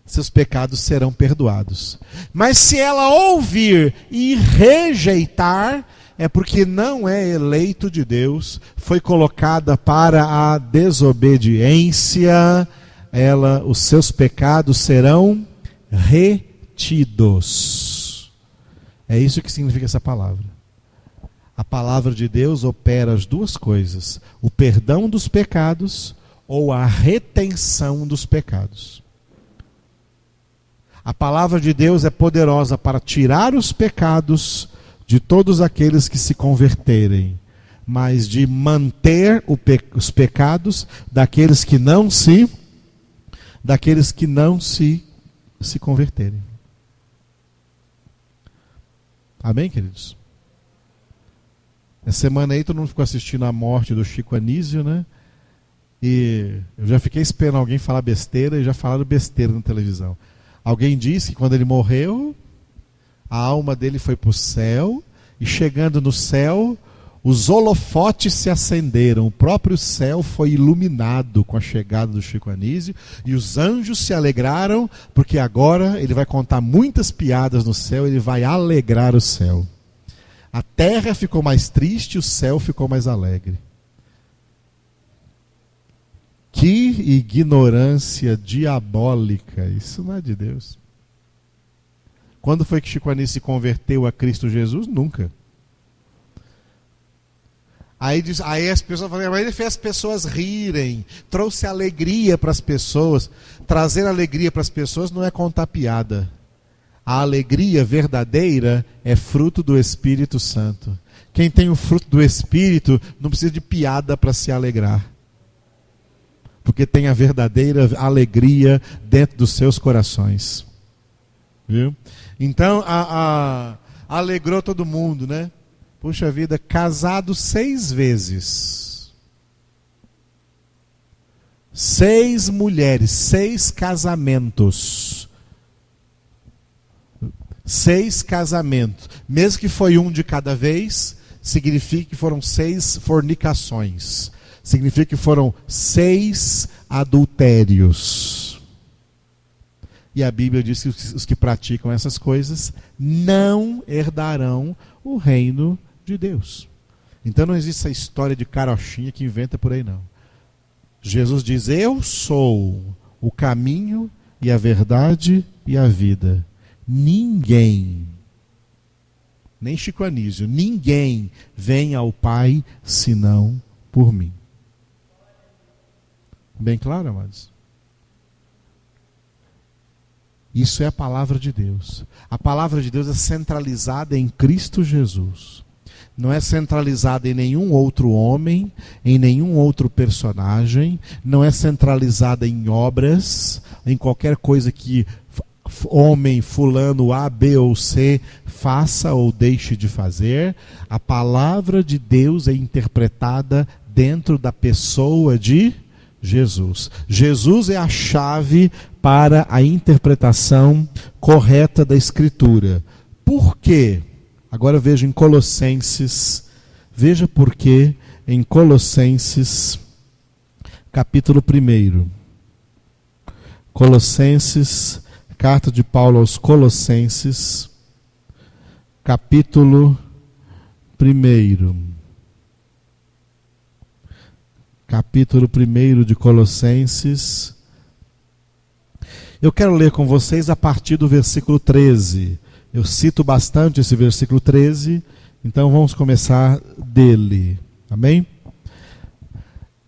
Seus pecados serão perdoados. Mas se ela ouvir e rejeitar, é porque não é eleito de Deus, foi colocada para a desobediência, os seus pecados serão retidos. É isso que significa essa palavra. A palavra de Deus opera as duas coisas: o perdão dos pecados ou a retenção dos pecados. A palavra de Deus é poderosa para tirar os pecados de todos aqueles que se converterem, mas de manter os pecados daqueles que não se converterem. Amém, queridos? Essa semana aí todo mundo ficou assistindo a morte do Chico Anísio, né? E eu já fiquei esperando alguém falar besteira, e já falaram besteira na televisão. Alguém disse que quando ele morreu, a alma dele foi para o céu, e chegando no céu, os holofotes se acenderam, o próprio céu foi iluminado com a chegada do Chico Anísio, e os anjos se alegraram, porque agora ele vai contar muitas piadas no céu, ele vai alegrar o céu. A terra ficou mais triste, o céu ficou mais alegre. Que ignorância diabólica, isso não é de Deus. Quando foi que Chico Anísio se converteu a Cristo Jesus? Nunca. Aí as pessoas falam, mas ele fez as pessoas rirem, trouxe alegria para as pessoas. Trazer alegria para as pessoas não é contar piada. A alegria verdadeira é fruto do Espírito Santo. Quem tem o fruto do Espírito não precisa de piada para se alegrar, porque tem a verdadeira alegria dentro dos seus corações. Viu? Então, alegrou todo mundo, né? Puxa vida, casado 6 vezes. 6 mulheres, 6 casamentos. 6 casamentos. Mesmo que foi um de cada vez, significa que foram 6 fornicações. Significa que foram 6 adultérios. E a Bíblia diz que os que praticam essas coisas não herdarão o reino de Deus. Então não existe essa história de carochinha que inventa por aí, não. Jesus diz: eu sou o caminho e a verdade e a vida. Ninguém, nem Chico Anísio, ninguém vem ao Pai senão por mim. Bem claro, amados? Isso é a palavra de Deus. A palavra de Deus é centralizada em Cristo Jesus. Não é centralizada em nenhum outro homem, em nenhum outro personagem. Não é centralizada em obras, em qualquer coisa que homem fulano A, B ou C faça ou deixe de fazer. A palavra de Deus é interpretada dentro da pessoa de Jesus. Jesus é a chave para a interpretação correta da Escritura. Por quê? Agora veja em Colossenses, veja por quê em Colossenses, capítulo 1. Colossenses, carta de Paulo aos Colossenses, capítulo 1. Capítulo 1 de Colossenses. Eu quero ler com vocês a partir do versículo 13. Eu cito bastante esse versículo 13, então vamos começar dele. Amém?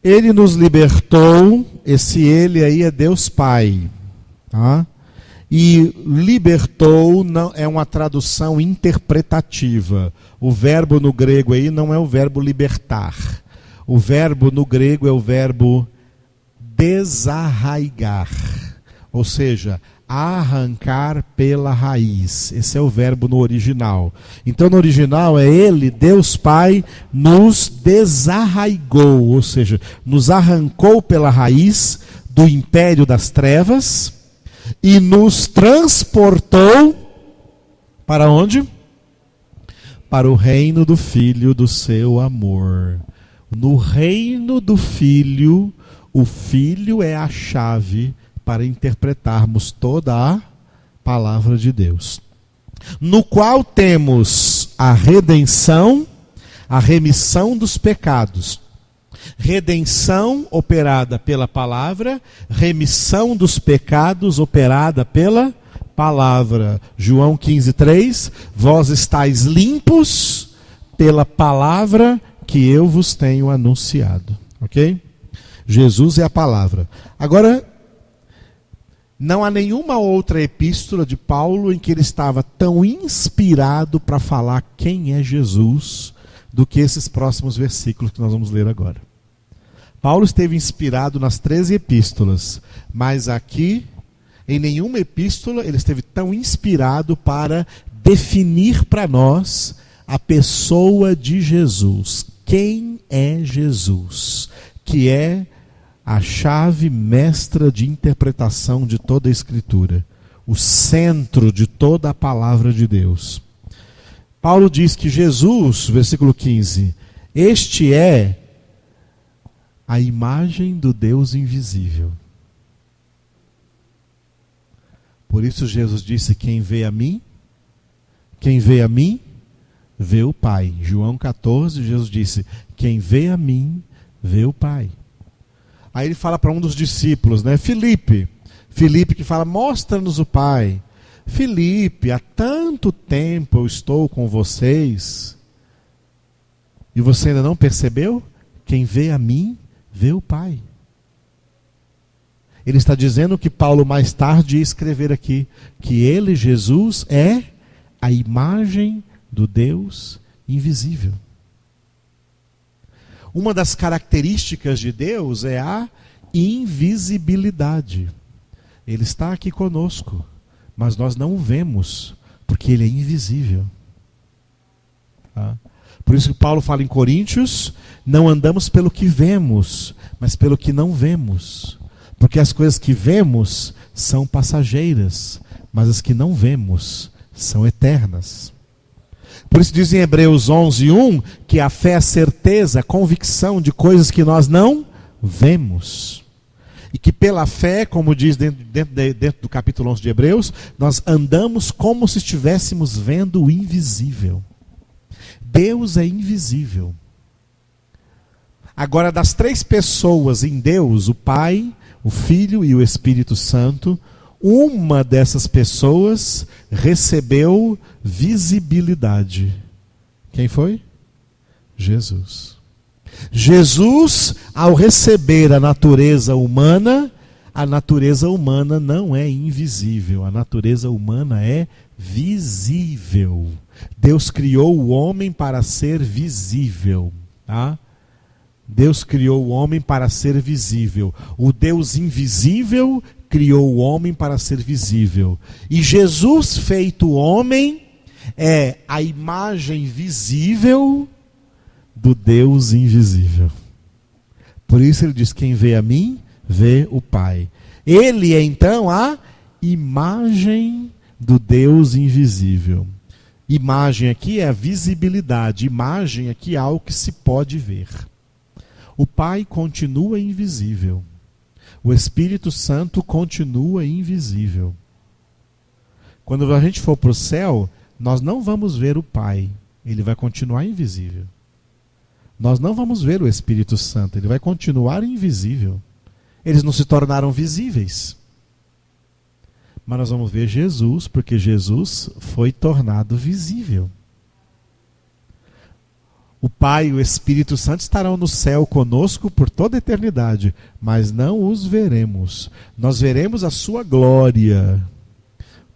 Ele nos libertou, esse ele aí é Deus Pai. Tá? E libertou não é uma tradução interpretativa. O verbo no grego aí não é o verbo libertar. O verbo no grego é o verbo desarraigar, ou seja, arrancar pela raiz. Esse é o verbo no original. Então no original é ele, Deus Pai, nos desarraigou, ou seja, nos arrancou pela raiz do império das trevas e nos transportou para onde? Para o reino do Filho do seu amor. No reino do Filho, o Filho é a chave para interpretarmos toda a palavra de Deus. No qual temos a redenção, a remissão dos pecados. Redenção operada pela palavra, remissão dos pecados operada pela palavra. João 15:3, vós estáis limpos pela palavra que eu vos tenho anunciado. Ok? Jesus é a palavra. Agora, não há nenhuma outra epístola de Paulo em que ele estava tão inspirado para falar quem é Jesus do que esses próximos versículos que nós vamos ler agora. Paulo esteve inspirado nas 13 epístolas, mas aqui, em nenhuma epístola, ele esteve tão inspirado para definir para nós a pessoa de Jesus. Quem é Jesus? Que é a chave mestra de interpretação de toda a Escritura, o centro de toda a palavra de Deus. Paulo diz que Jesus, versículo 15, este é a imagem do Deus invisível. Por isso Jesus disse: quem vê a mim, vê o Pai. João 14, Jesus disse: quem vê a mim, vê o Pai. Aí ele fala para um dos discípulos, né? Filipe que fala: mostra-nos o Pai. Filipe, há tanto tempo eu estou com vocês e você ainda não percebeu? Quem vê a mim, vê o Pai. Ele está dizendo que Paulo mais tarde ia escrever aqui, que ele, Jesus, é a imagem do Deus invisível. Uma das características de Deus é a invisibilidade. Ele está aqui conosco, mas nós não o vemos, porque ele é invisível. Tá? Por isso que Paulo fala em Coríntios: não andamos pelo que vemos, mas pelo que não vemos. Porque as coisas que vemos são passageiras, mas as que não vemos são eternas. Por isso diz em Hebreus 11:1 que a fé é a certeza, a convicção de coisas que nós não vemos. E que pela fé, como diz dentro do capítulo 11 de Hebreus, nós andamos como se estivéssemos vendo o invisível. Deus é invisível. Agora, das três pessoas em Deus, o Pai, o Filho e o Espírito Santo, uma dessas pessoas recebeu visibilidade. Quem foi? Jesus. Jesus, ao receber a natureza humana não é invisível, a natureza humana é visível. Deus criou o homem para ser visível, tá? Deus criou o homem para ser visível. O Deus invisível criou o homem para ser visível. E Jesus feito homem é a imagem visível do Deus invisível. Por isso ele diz: quem vê a mim, vê o Pai. Ele é então a imagem do Deus invisível. Imagem aqui é a visibilidade. Imagem aqui é algo que se pode ver. O Pai continua invisível. O Espírito Santo continua invisível. Quando a gente for para o céu, nós não vamos ver o Pai. Ele vai continuar invisível. Nós não vamos ver o Espírito Santo. Ele vai continuar invisível. Eles não se tornaram visíveis. Mas nós vamos ver Jesus, porque Jesus foi tornado visível. O Pai e o Espírito Santo estarão no céu conosco por toda a eternidade, mas não os veremos. Nós veremos a sua glória,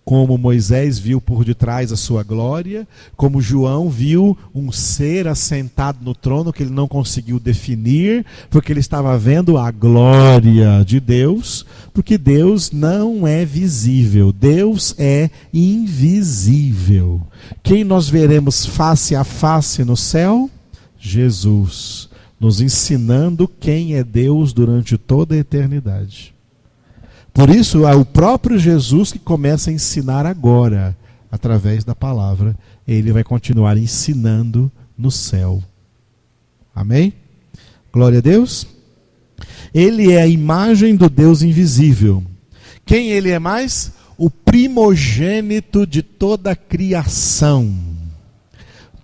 como Moisés viu por detrás a sua glória, como João viu um ser assentado no trono que ele não conseguiu definir, porque ele estava vendo a glória de Deus, porque Deus não é visível, Deus é invisível. Quem nós veremos face a face no céu? Jesus, nos ensinando quem é Deus durante toda a eternidade. Por isso, é o próprio Jesus que começa a ensinar agora, através da palavra. Ele vai continuar ensinando no céu. Amém? Glória a Deus. Ele é a imagem do Deus invisível. Quem ele é mais? O primogênito de toda a criação.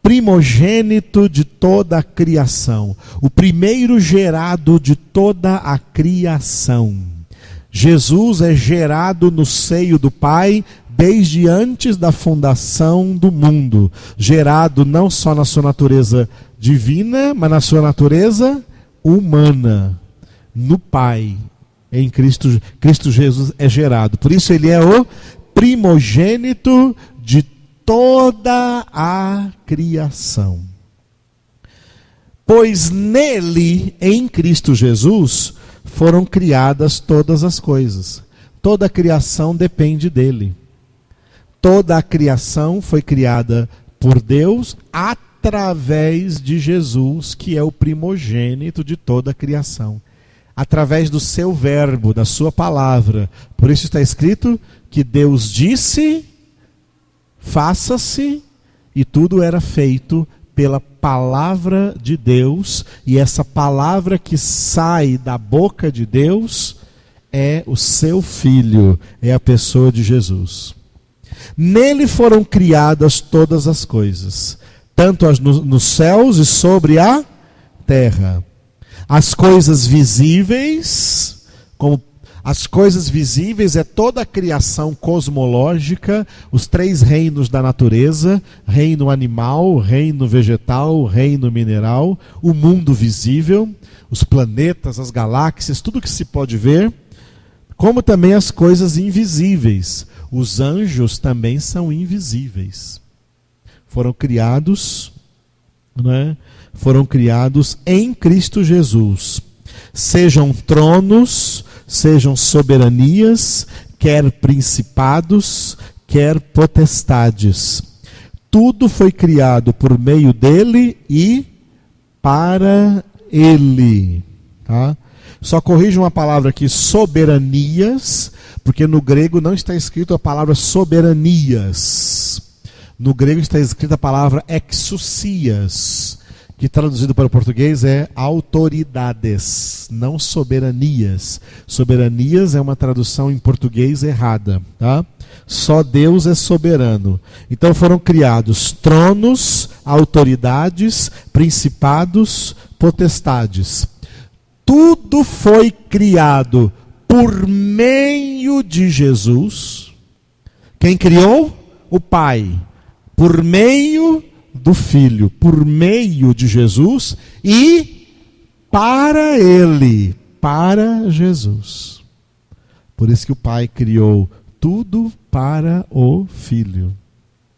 Primogênito de toda a criação. O primeiro gerado de toda a criação. Jesus é gerado no seio do Pai desde antes da fundação do mundo. Gerado não só na sua natureza divina, mas na sua natureza humana. No Pai, em Cristo Jesus é gerado. Por isso ele é o primogênito de toda a criação. Pois nele, em Cristo Jesus, foram criadas todas as coisas. Toda a criação depende dele. Toda a criação foi criada por Deus através de Jesus, que é o primogênito de toda a criação. Através do seu verbo, da sua palavra. Por isso está escrito que Deus disse: faça-se, e tudo era feito pela palavra de Deus, e essa palavra que sai da boca de Deus é o seu Filho, é a pessoa de Jesus. Nele foram criadas todas as coisas, tanto nos céus e sobre a terra. As coisas visíveis, como as coisas visíveis é toda a criação cosmológica, os três reinos da natureza, reino animal, reino vegetal, reino mineral, o mundo visível, os planetas, as galáxias, tudo que se pode ver, como também as coisas invisíveis. Os anjos também são invisíveis. Foram criados, né? Foram criados em Cristo Jesus. Sejam tronos, sejam soberanias, quer principados, quer potestades. Tudo foi criado por meio dele e para ele. Tá? Só corrijo uma palavra aqui, soberanias, porque no grego não está escrito a palavra soberanias. No grego está escrita a palavra exousias, que traduzido para o português é autoridades, não soberanias. Soberanias é uma tradução em português errada, tá? Só Deus é soberano. Então foram criados tronos, autoridades, principados, potestades. Tudo foi criado por meio de Jesus. Quem criou? O Pai. Por meio do Filho, por meio de Jesus e para Ele, para Jesus. Por isso que o Pai criou tudo para o Filho.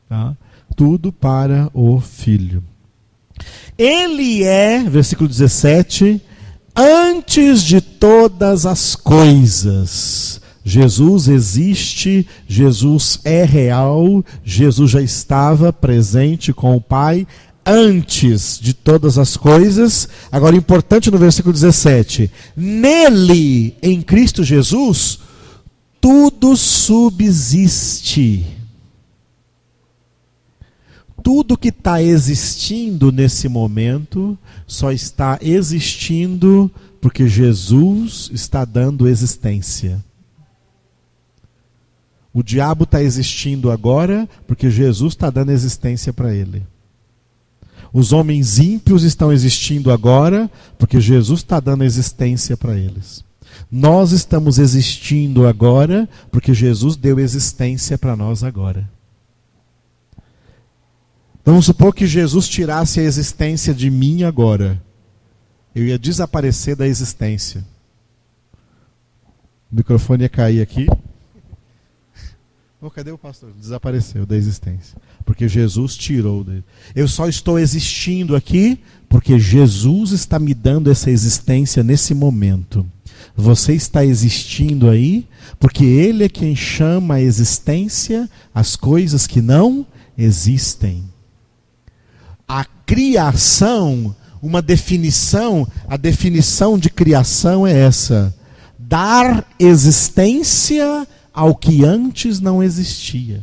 Tá? Tudo para o Filho. Ele é, versículo 17, antes de todas as coisas. Jesus existe, Jesus é real, Jesus já estava presente com o Pai antes de todas as coisas. Agora, importante no versículo 17: nele, em Cristo Jesus, tudo subsiste. Tudo que está existindo nesse momento só está existindo porque Jesus está dando existência. O diabo está existindo agora porque Jesus está dando existência para ele. Os homens ímpios estão existindo agora porque Jesus está dando existência para eles. Nós estamos existindo agora porque Jesus deu existência para nós agora. Vamos supor que Jesus tirasse a existência de mim agora. Eu ia desaparecer da existência. O microfone ia cair aqui. Oh, cadê o pastor? Desapareceu da existência. Porque Jesus tirou dele. Eu só estou existindo aqui porque Jesus está me dando essa existência nesse momento. Você está existindo aí porque Ele é quem chama a existência as coisas que não existem. A criação, uma definição, a definição de criação é essa: dar existência ao que antes não existia.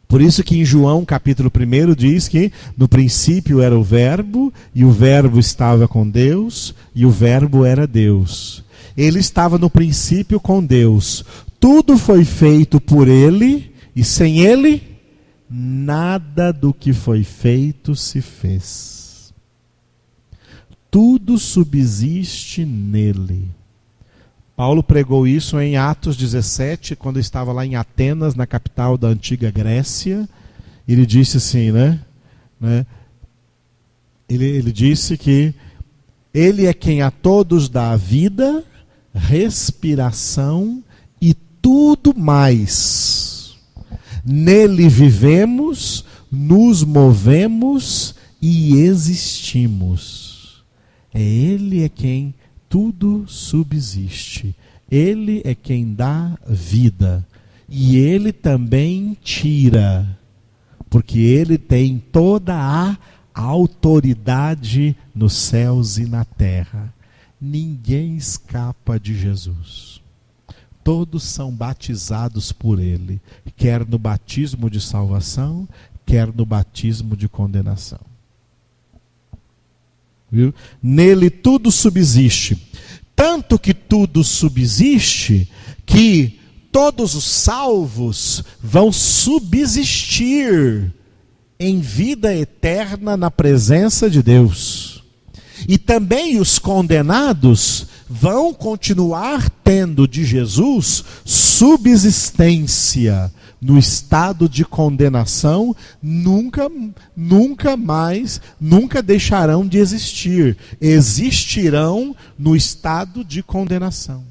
Por isso que em João capítulo 1 diz que no princípio era o verbo, e o verbo estava com Deus, e o verbo era Deus. Ele estava no princípio com Deus. Tudo foi feito por Ele, e sem Ele, nada do que foi feito se fez. Tudo subsiste nele. Paulo pregou isso em Atos 17, quando estava lá em Atenas, na capital da antiga Grécia. Ele disse assim, né? Ele disse que Ele é quem a todos dá a vida, respiração e tudo mais. Nele vivemos, nos movemos e existimos. Ele é quem tudo subsiste. Ele é quem dá vida. E Ele também tira. Porque Ele tem toda a autoridade nos céus e na terra. Ninguém escapa de Jesus. Todos são batizados por Ele. Quer no batismo de salvação, quer no batismo de condenação. Viu? Nele tudo subsiste. Tanto que tudo subsiste, que todos os salvos vão subsistir em vida eterna na presença de Deus. E também os condenados vão continuar tendo de Jesus subsistência no estado de condenação, nunca deixarão de existir. Existirão no estado de condenação.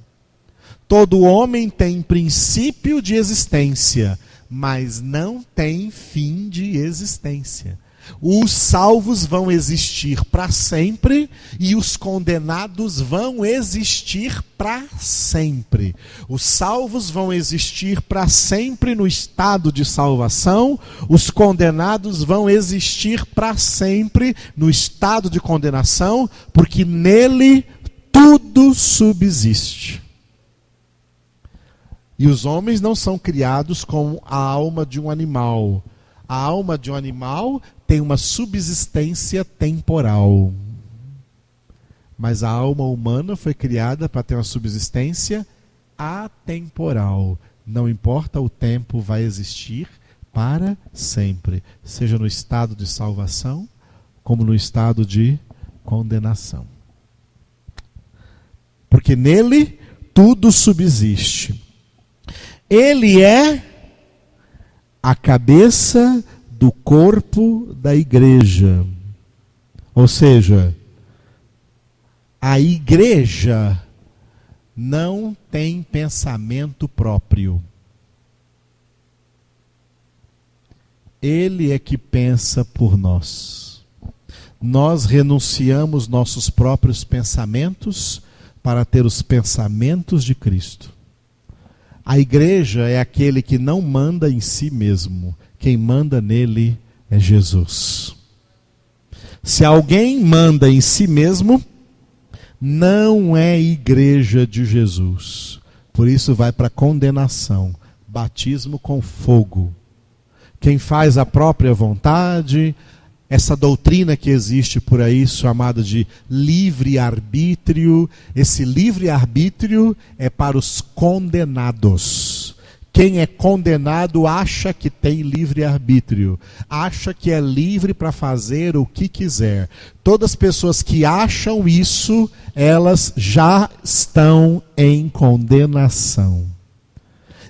Todo homem tem princípio de existência, mas não tem fim de existência. Os salvos vão existir para sempre e os condenados vão existir para sempre. Os salvos vão existir para sempre no estado de salvação, os condenados vão existir para sempre no estado de condenação, porque nele tudo subsiste. E os homens não são criados com a alma de um animal. A alma de um animal tem uma subsistência temporal. Mas a alma humana foi criada para ter uma subsistência atemporal. Não importa o tempo, vai existir para sempre. Seja no estado de salvação, como no estado de condenação. Porque nele tudo subsiste. Ele é a cabeça do corpo da igreja. Ou seja, a igreja não tem pensamento próprio. Ele é que pensa por nós. Nós renunciamos nossos próprios pensamentos para ter os pensamentos de Cristo. A igreja é aquele que não manda em si mesmo. Quem manda nele é Jesus. Se alguém manda em si mesmo, não é igreja de Jesus. Por isso vai para a condenação. Batismo com fogo. Quem faz a própria vontade, essa doutrina que existe por aí, chamada de livre-arbítrio, esse livre-arbítrio é para os condenados. Quem é condenado acha que tem livre-arbítrio, acha que é livre para fazer o que quiser. Todas as pessoas que acham isso, elas já estão em condenação.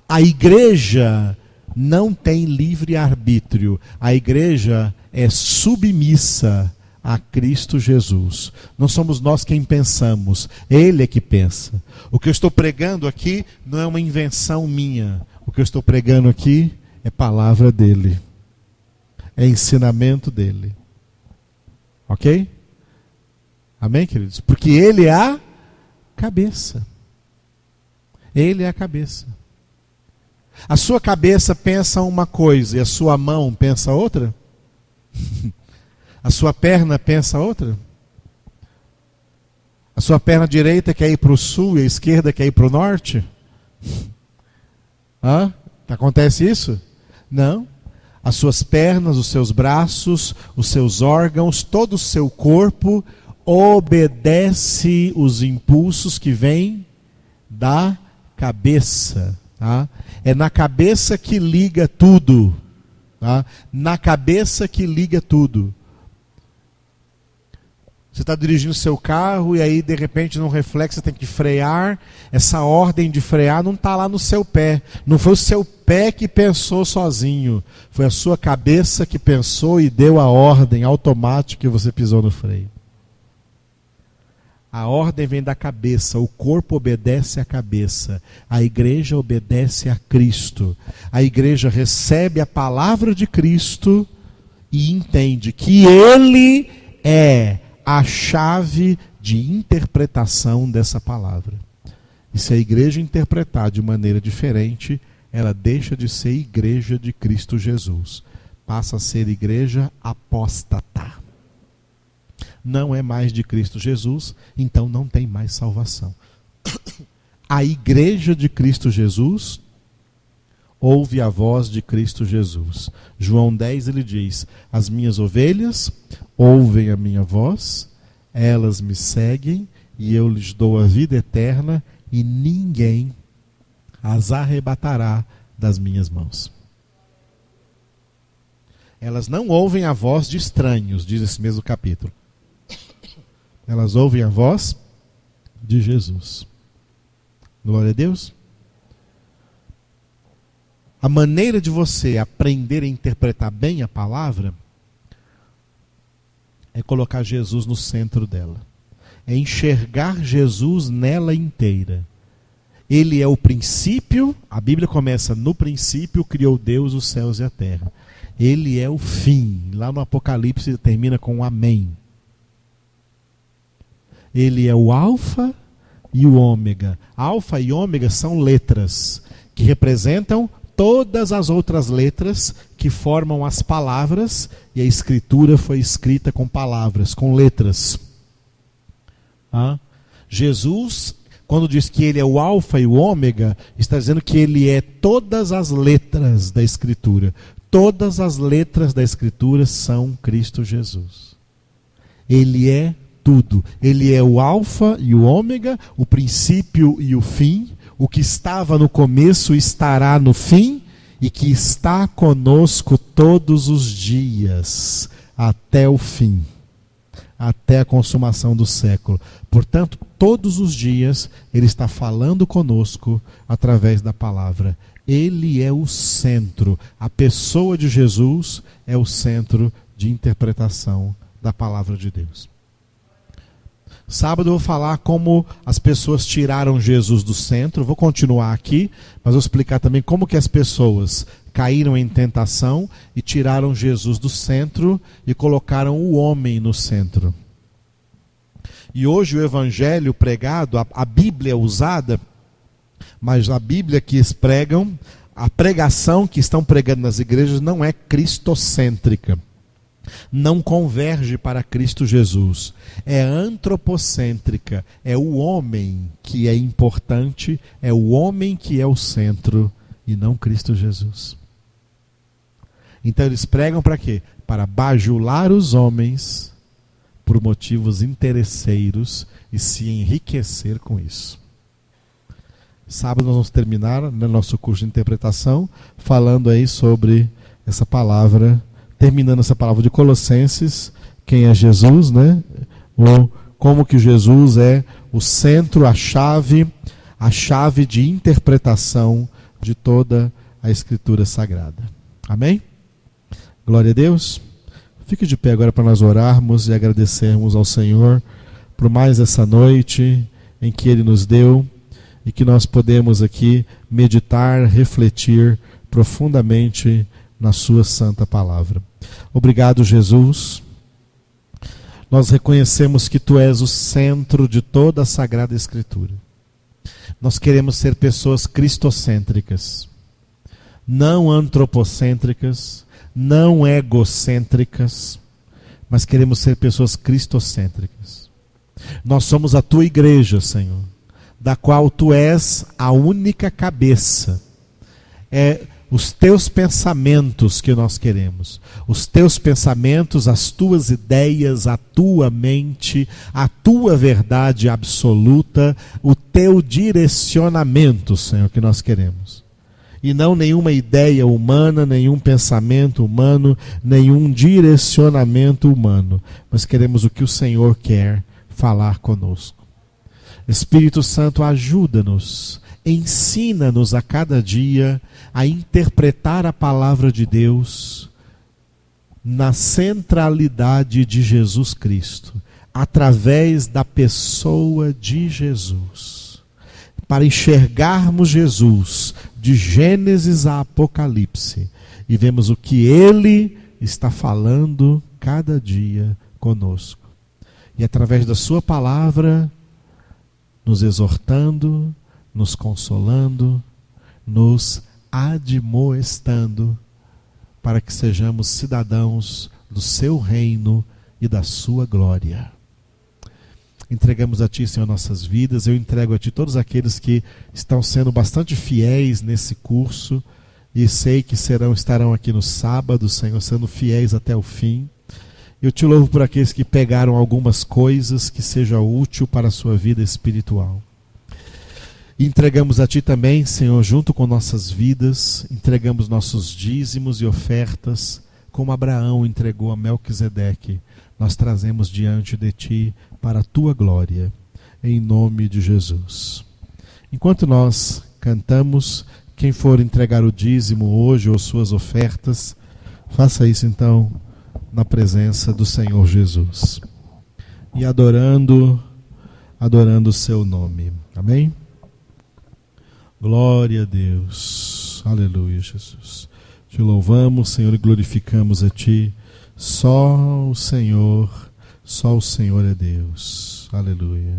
A igreja não tem livre-arbítrio, a igreja é submissa a Cristo Jesus. Não somos nós quem pensamos, Ele é que pensa. O que eu estou pregando aqui não é uma invenção minha. O que eu estou pregando aqui é palavra dEle. É ensinamento dEle. Ok? Amém, queridos? Porque Ele é a cabeça. Ele é a cabeça. A sua cabeça pensa uma coisa e a sua mão pensa outra? A sua perna pensa outra? A sua perna direita quer ir para o sul e a esquerda quer ir para o norte? Acontece isso? Não. As suas pernas, os seus braços, os seus órgãos, todo o seu corpo obedece os impulsos que vêm da cabeça. É na cabeça que liga tudo. Na cabeça que liga tudo. Você está dirigindo seu carro e aí de repente num reflexo você tem que frear. Essa ordem de frear não está lá no seu pé. Não foi o seu pé que pensou sozinho. Foi a sua cabeça que pensou e deu a ordem automática que você pisou no freio. A ordem vem da cabeça, o corpo obedece à cabeça, a igreja obedece a Cristo. A igreja recebe a palavra de Cristo e entende que Ele é a chave de interpretação dessa palavra. E se a igreja interpretar de maneira diferente, ela deixa de ser igreja de Cristo Jesus. Passa a ser igreja apóstata. Não é mais de Cristo Jesus, então não tem mais salvação. A igreja de Cristo Jesus ouve a voz de Cristo Jesus. João 10 ele diz: as minhas ovelhas ouvem a minha voz, elas me seguem e eu lhes dou a vida eterna e ninguém as arrebatará das minhas mãos. Elas não ouvem a voz de estranhos, diz esse mesmo capítulo. Elas ouvem a voz de Jesus. Glória a Deus. A maneira de você aprender a interpretar bem a palavra é colocar Jesus no centro dela. É enxergar Jesus nela inteira. Ele é o princípio, a Bíblia começa: no princípio criou Deus os céus e a terra. Ele é o fim. Lá no Apocalipse termina com um amém. Ele é o alfa e o ômega. Alfa e ômega são letras que representam todas as outras letras que formam as palavras, e a escritura foi escrita com palavras, com letras. Jesus, quando diz que ele é o alfa e o ômega, está dizendo que ele é todas as letras da Escritura. Todas as letras da Escritura são Cristo Jesus. Ele é tudo. Ele é o alfa e o ômega, o princípio e o fim, o que estava no começo estará no fim e que está conosco todos os dias, até o fim, até a consumação do século. Portanto, todos os dias ele está falando conosco através da palavra. Ele é o centro. A pessoa de Jesus é o centro de interpretação da palavra de Deus. Sábado eu vou falar como as pessoas tiraram Jesus do centro. Vou continuar aqui, mas vou explicar também como que as pessoas caíram em tentação e tiraram Jesus do centro e colocaram o homem no centro. E hoje o evangelho pregado, a Bíblia usada, mas a Bíblia que eles pregam, a pregação que estão pregando nas igrejas não é cristocêntrica. Não converge para Cristo Jesus. É antropocêntrica. É o homem que é importante, é o homem que é o centro e não Cristo Jesus. Então eles pregam para quê? Para bajular os homens por motivos interesseiros e se enriquecer com isso. Sábado nós vamos terminar no nosso curso de interpretação falando aí sobre essa palavra, terminando essa palavra de Colossenses, quem é Jesus, né? Ou como que Jesus é o centro, a chave de interpretação de toda a Escritura Sagrada. Amém? Glória a Deus. Fique de pé agora para nós orarmos e agradecermos ao Senhor por mais essa noite em que Ele nos deu e que nós podemos aqui meditar, refletir profundamente na sua santa palavra. Obrigado, Jesus. Nós reconhecemos que Tu és o centro de toda a Sagrada Escritura. Nós queremos ser pessoas cristocêntricas, não antropocêntricas, não egocêntricas, mas queremos ser pessoas cristocêntricas. Nós somos a Tua igreja, Senhor, da qual Tu és a única cabeça. É os Teus pensamentos que nós queremos. Os Teus pensamentos, as Tuas ideias, a Tua mente, a Tua verdade absoluta, o Teu direcionamento, Senhor, que nós queremos. E não nenhuma ideia humana, nenhum pensamento humano, nenhum direcionamento humano. Mas queremos o que o Senhor quer falar conosco. Espírito Santo, ajuda-nos, ensina-nos a cada dia a interpretar a palavra de Deus na centralidade de Jesus Cristo, através da pessoa de Jesus, para enxergarmos Jesus de Gênesis a Apocalipse e vemos o que Ele está falando cada dia conosco. E através da sua palavra, nos exortando, nos consolando, nos admoestando, para que sejamos cidadãos do seu reino e da sua glória. Entregamos a Ti, Senhor, nossas vidas. Eu entrego a Ti todos aqueles que estão sendo bastante fiéis nesse curso e sei que estarão aqui no sábado, Senhor, sendo fiéis até o fim. Eu Te louvo por aqueles que pegaram algumas coisas que seja útil para a sua vida espiritual. Entregamos a Ti também, Senhor, junto com nossas vidas, entregamos nossos dízimos e ofertas, como Abraão entregou a Melquisedeque. Nós trazemos diante de Ti para a Tua glória, em nome de Jesus. Enquanto nós cantamos, quem for entregar o dízimo hoje ou suas ofertas, faça isso então na presença do Senhor Jesus. E adorando o Seu nome. Amém? Glória a Deus. Aleluia, Jesus. Te louvamos, Senhor, e glorificamos a Ti. Só o Senhor é Deus. Aleluia.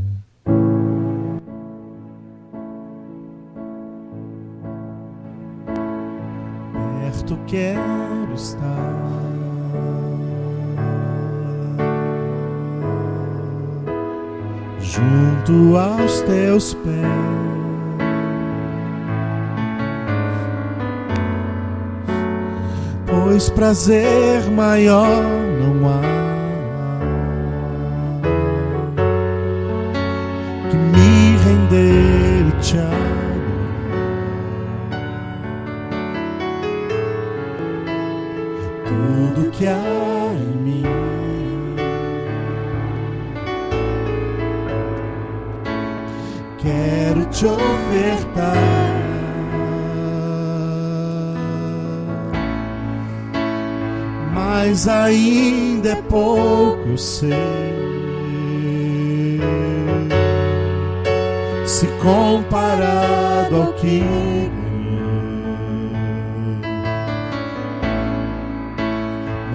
Perto quero estar, junto aos teus pés. Pois prazer maior não há que me render e te adorar. Tudo que há em mim quero te ofertar. Mas ainda é pouco, eu sei, se comparado ao que ganhei.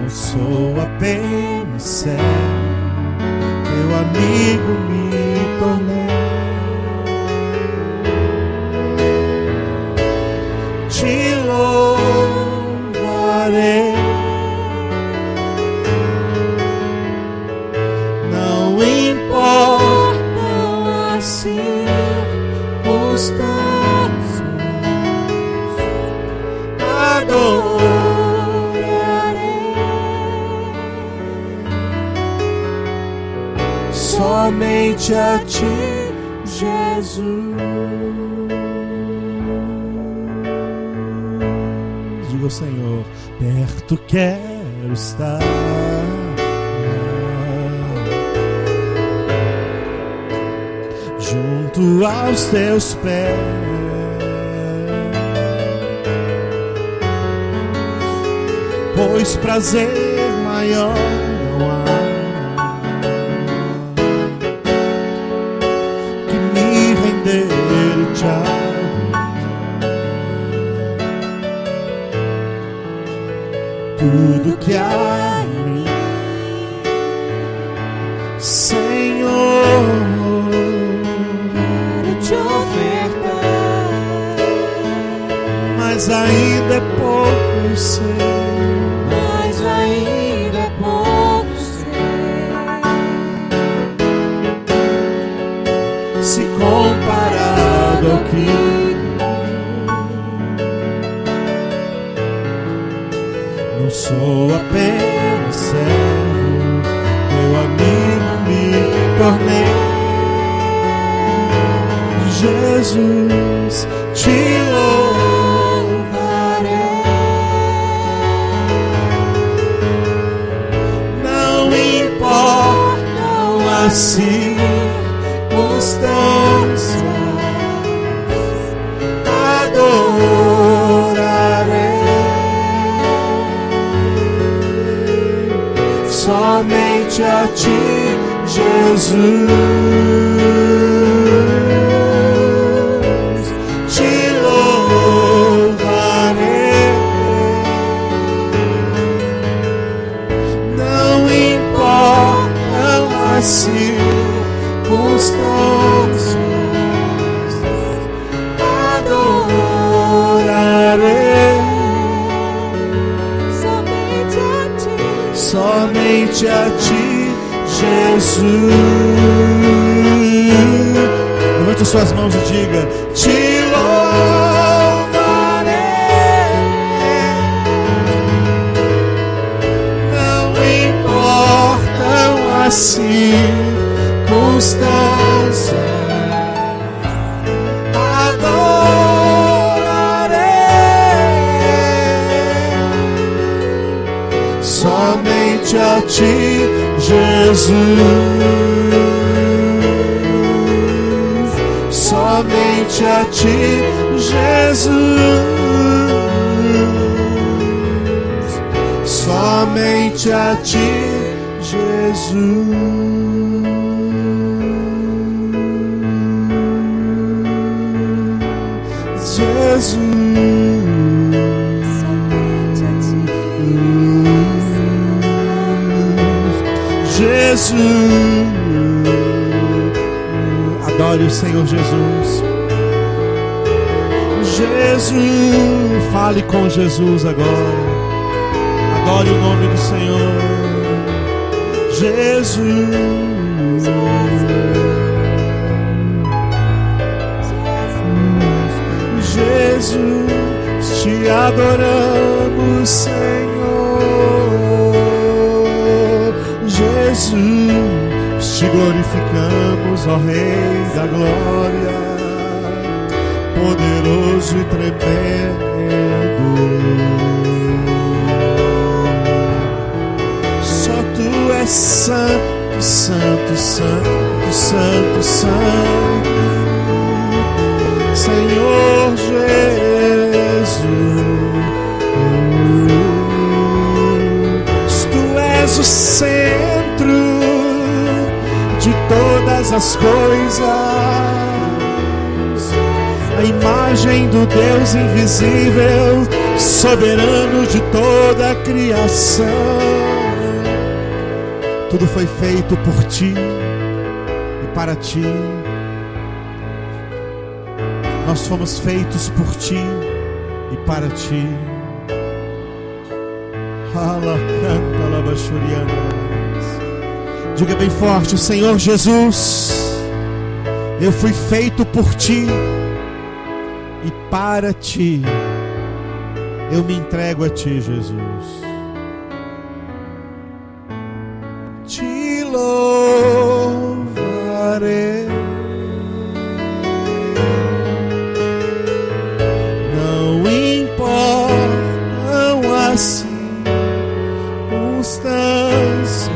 Não sou apenas servo, teu amigo me tornei. Te louvarei. Somente a ti, Jesus. Diga ao Senhor: perto quero estar, junto aos teus pés. Pois prazer maior não há que me render e te adorar. Tudo que há em mim, Senhor, quero te ofertar. Mas ainda é pouco, eu sei. Se comparado ao que não sou apenas servo, teu amigo me tornei. Jesus, te louvarei. Não importam as circunstâncias, adorarei. Somente a ti, Jesus, te louvarei. Não importam as circunstâncias, adorarei. Somente a ti, Jesus. Levante suas mãos e diga: te louvarei. Não importam as circunstâncias, adorarei. Somente a ti, Jesus. Somente a ti, Jesus. Somente a ti, Jesus. Jesus, somente a ti, Jesus. Adore o Senhor Jesus. Jesus, fale com Jesus agora. Adore o nome do Senhor. Jesus, Jesus, te adoramos, Senhor. Jesus, te glorificamos, ó Rei da glória, poderoso e tremendo. Só tu és santo, santo, santo, santo, santo, Senhor Jesus. Tu és o centro de todas as coisas, a imagem do Deus invisível, soberano de toda a criação. Tudo foi feito por ti e para ti. Nós fomos feitos por ti e para ti. Diga bem forte: Senhor Jesus, eu fui feito por ti e para ti. Eu me entrego a ti, Jesus. Te louvarei. Não importam as circunstâncias,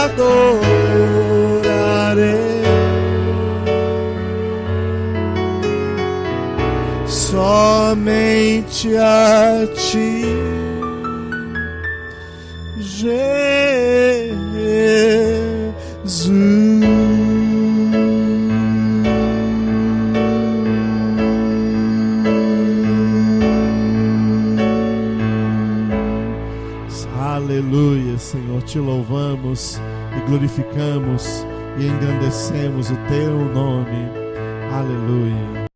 adorarei somente a ti, Jesus. Aleluia, Senhor, te louvamos e glorificamos e engrandecemos o teu nome. Aleluia.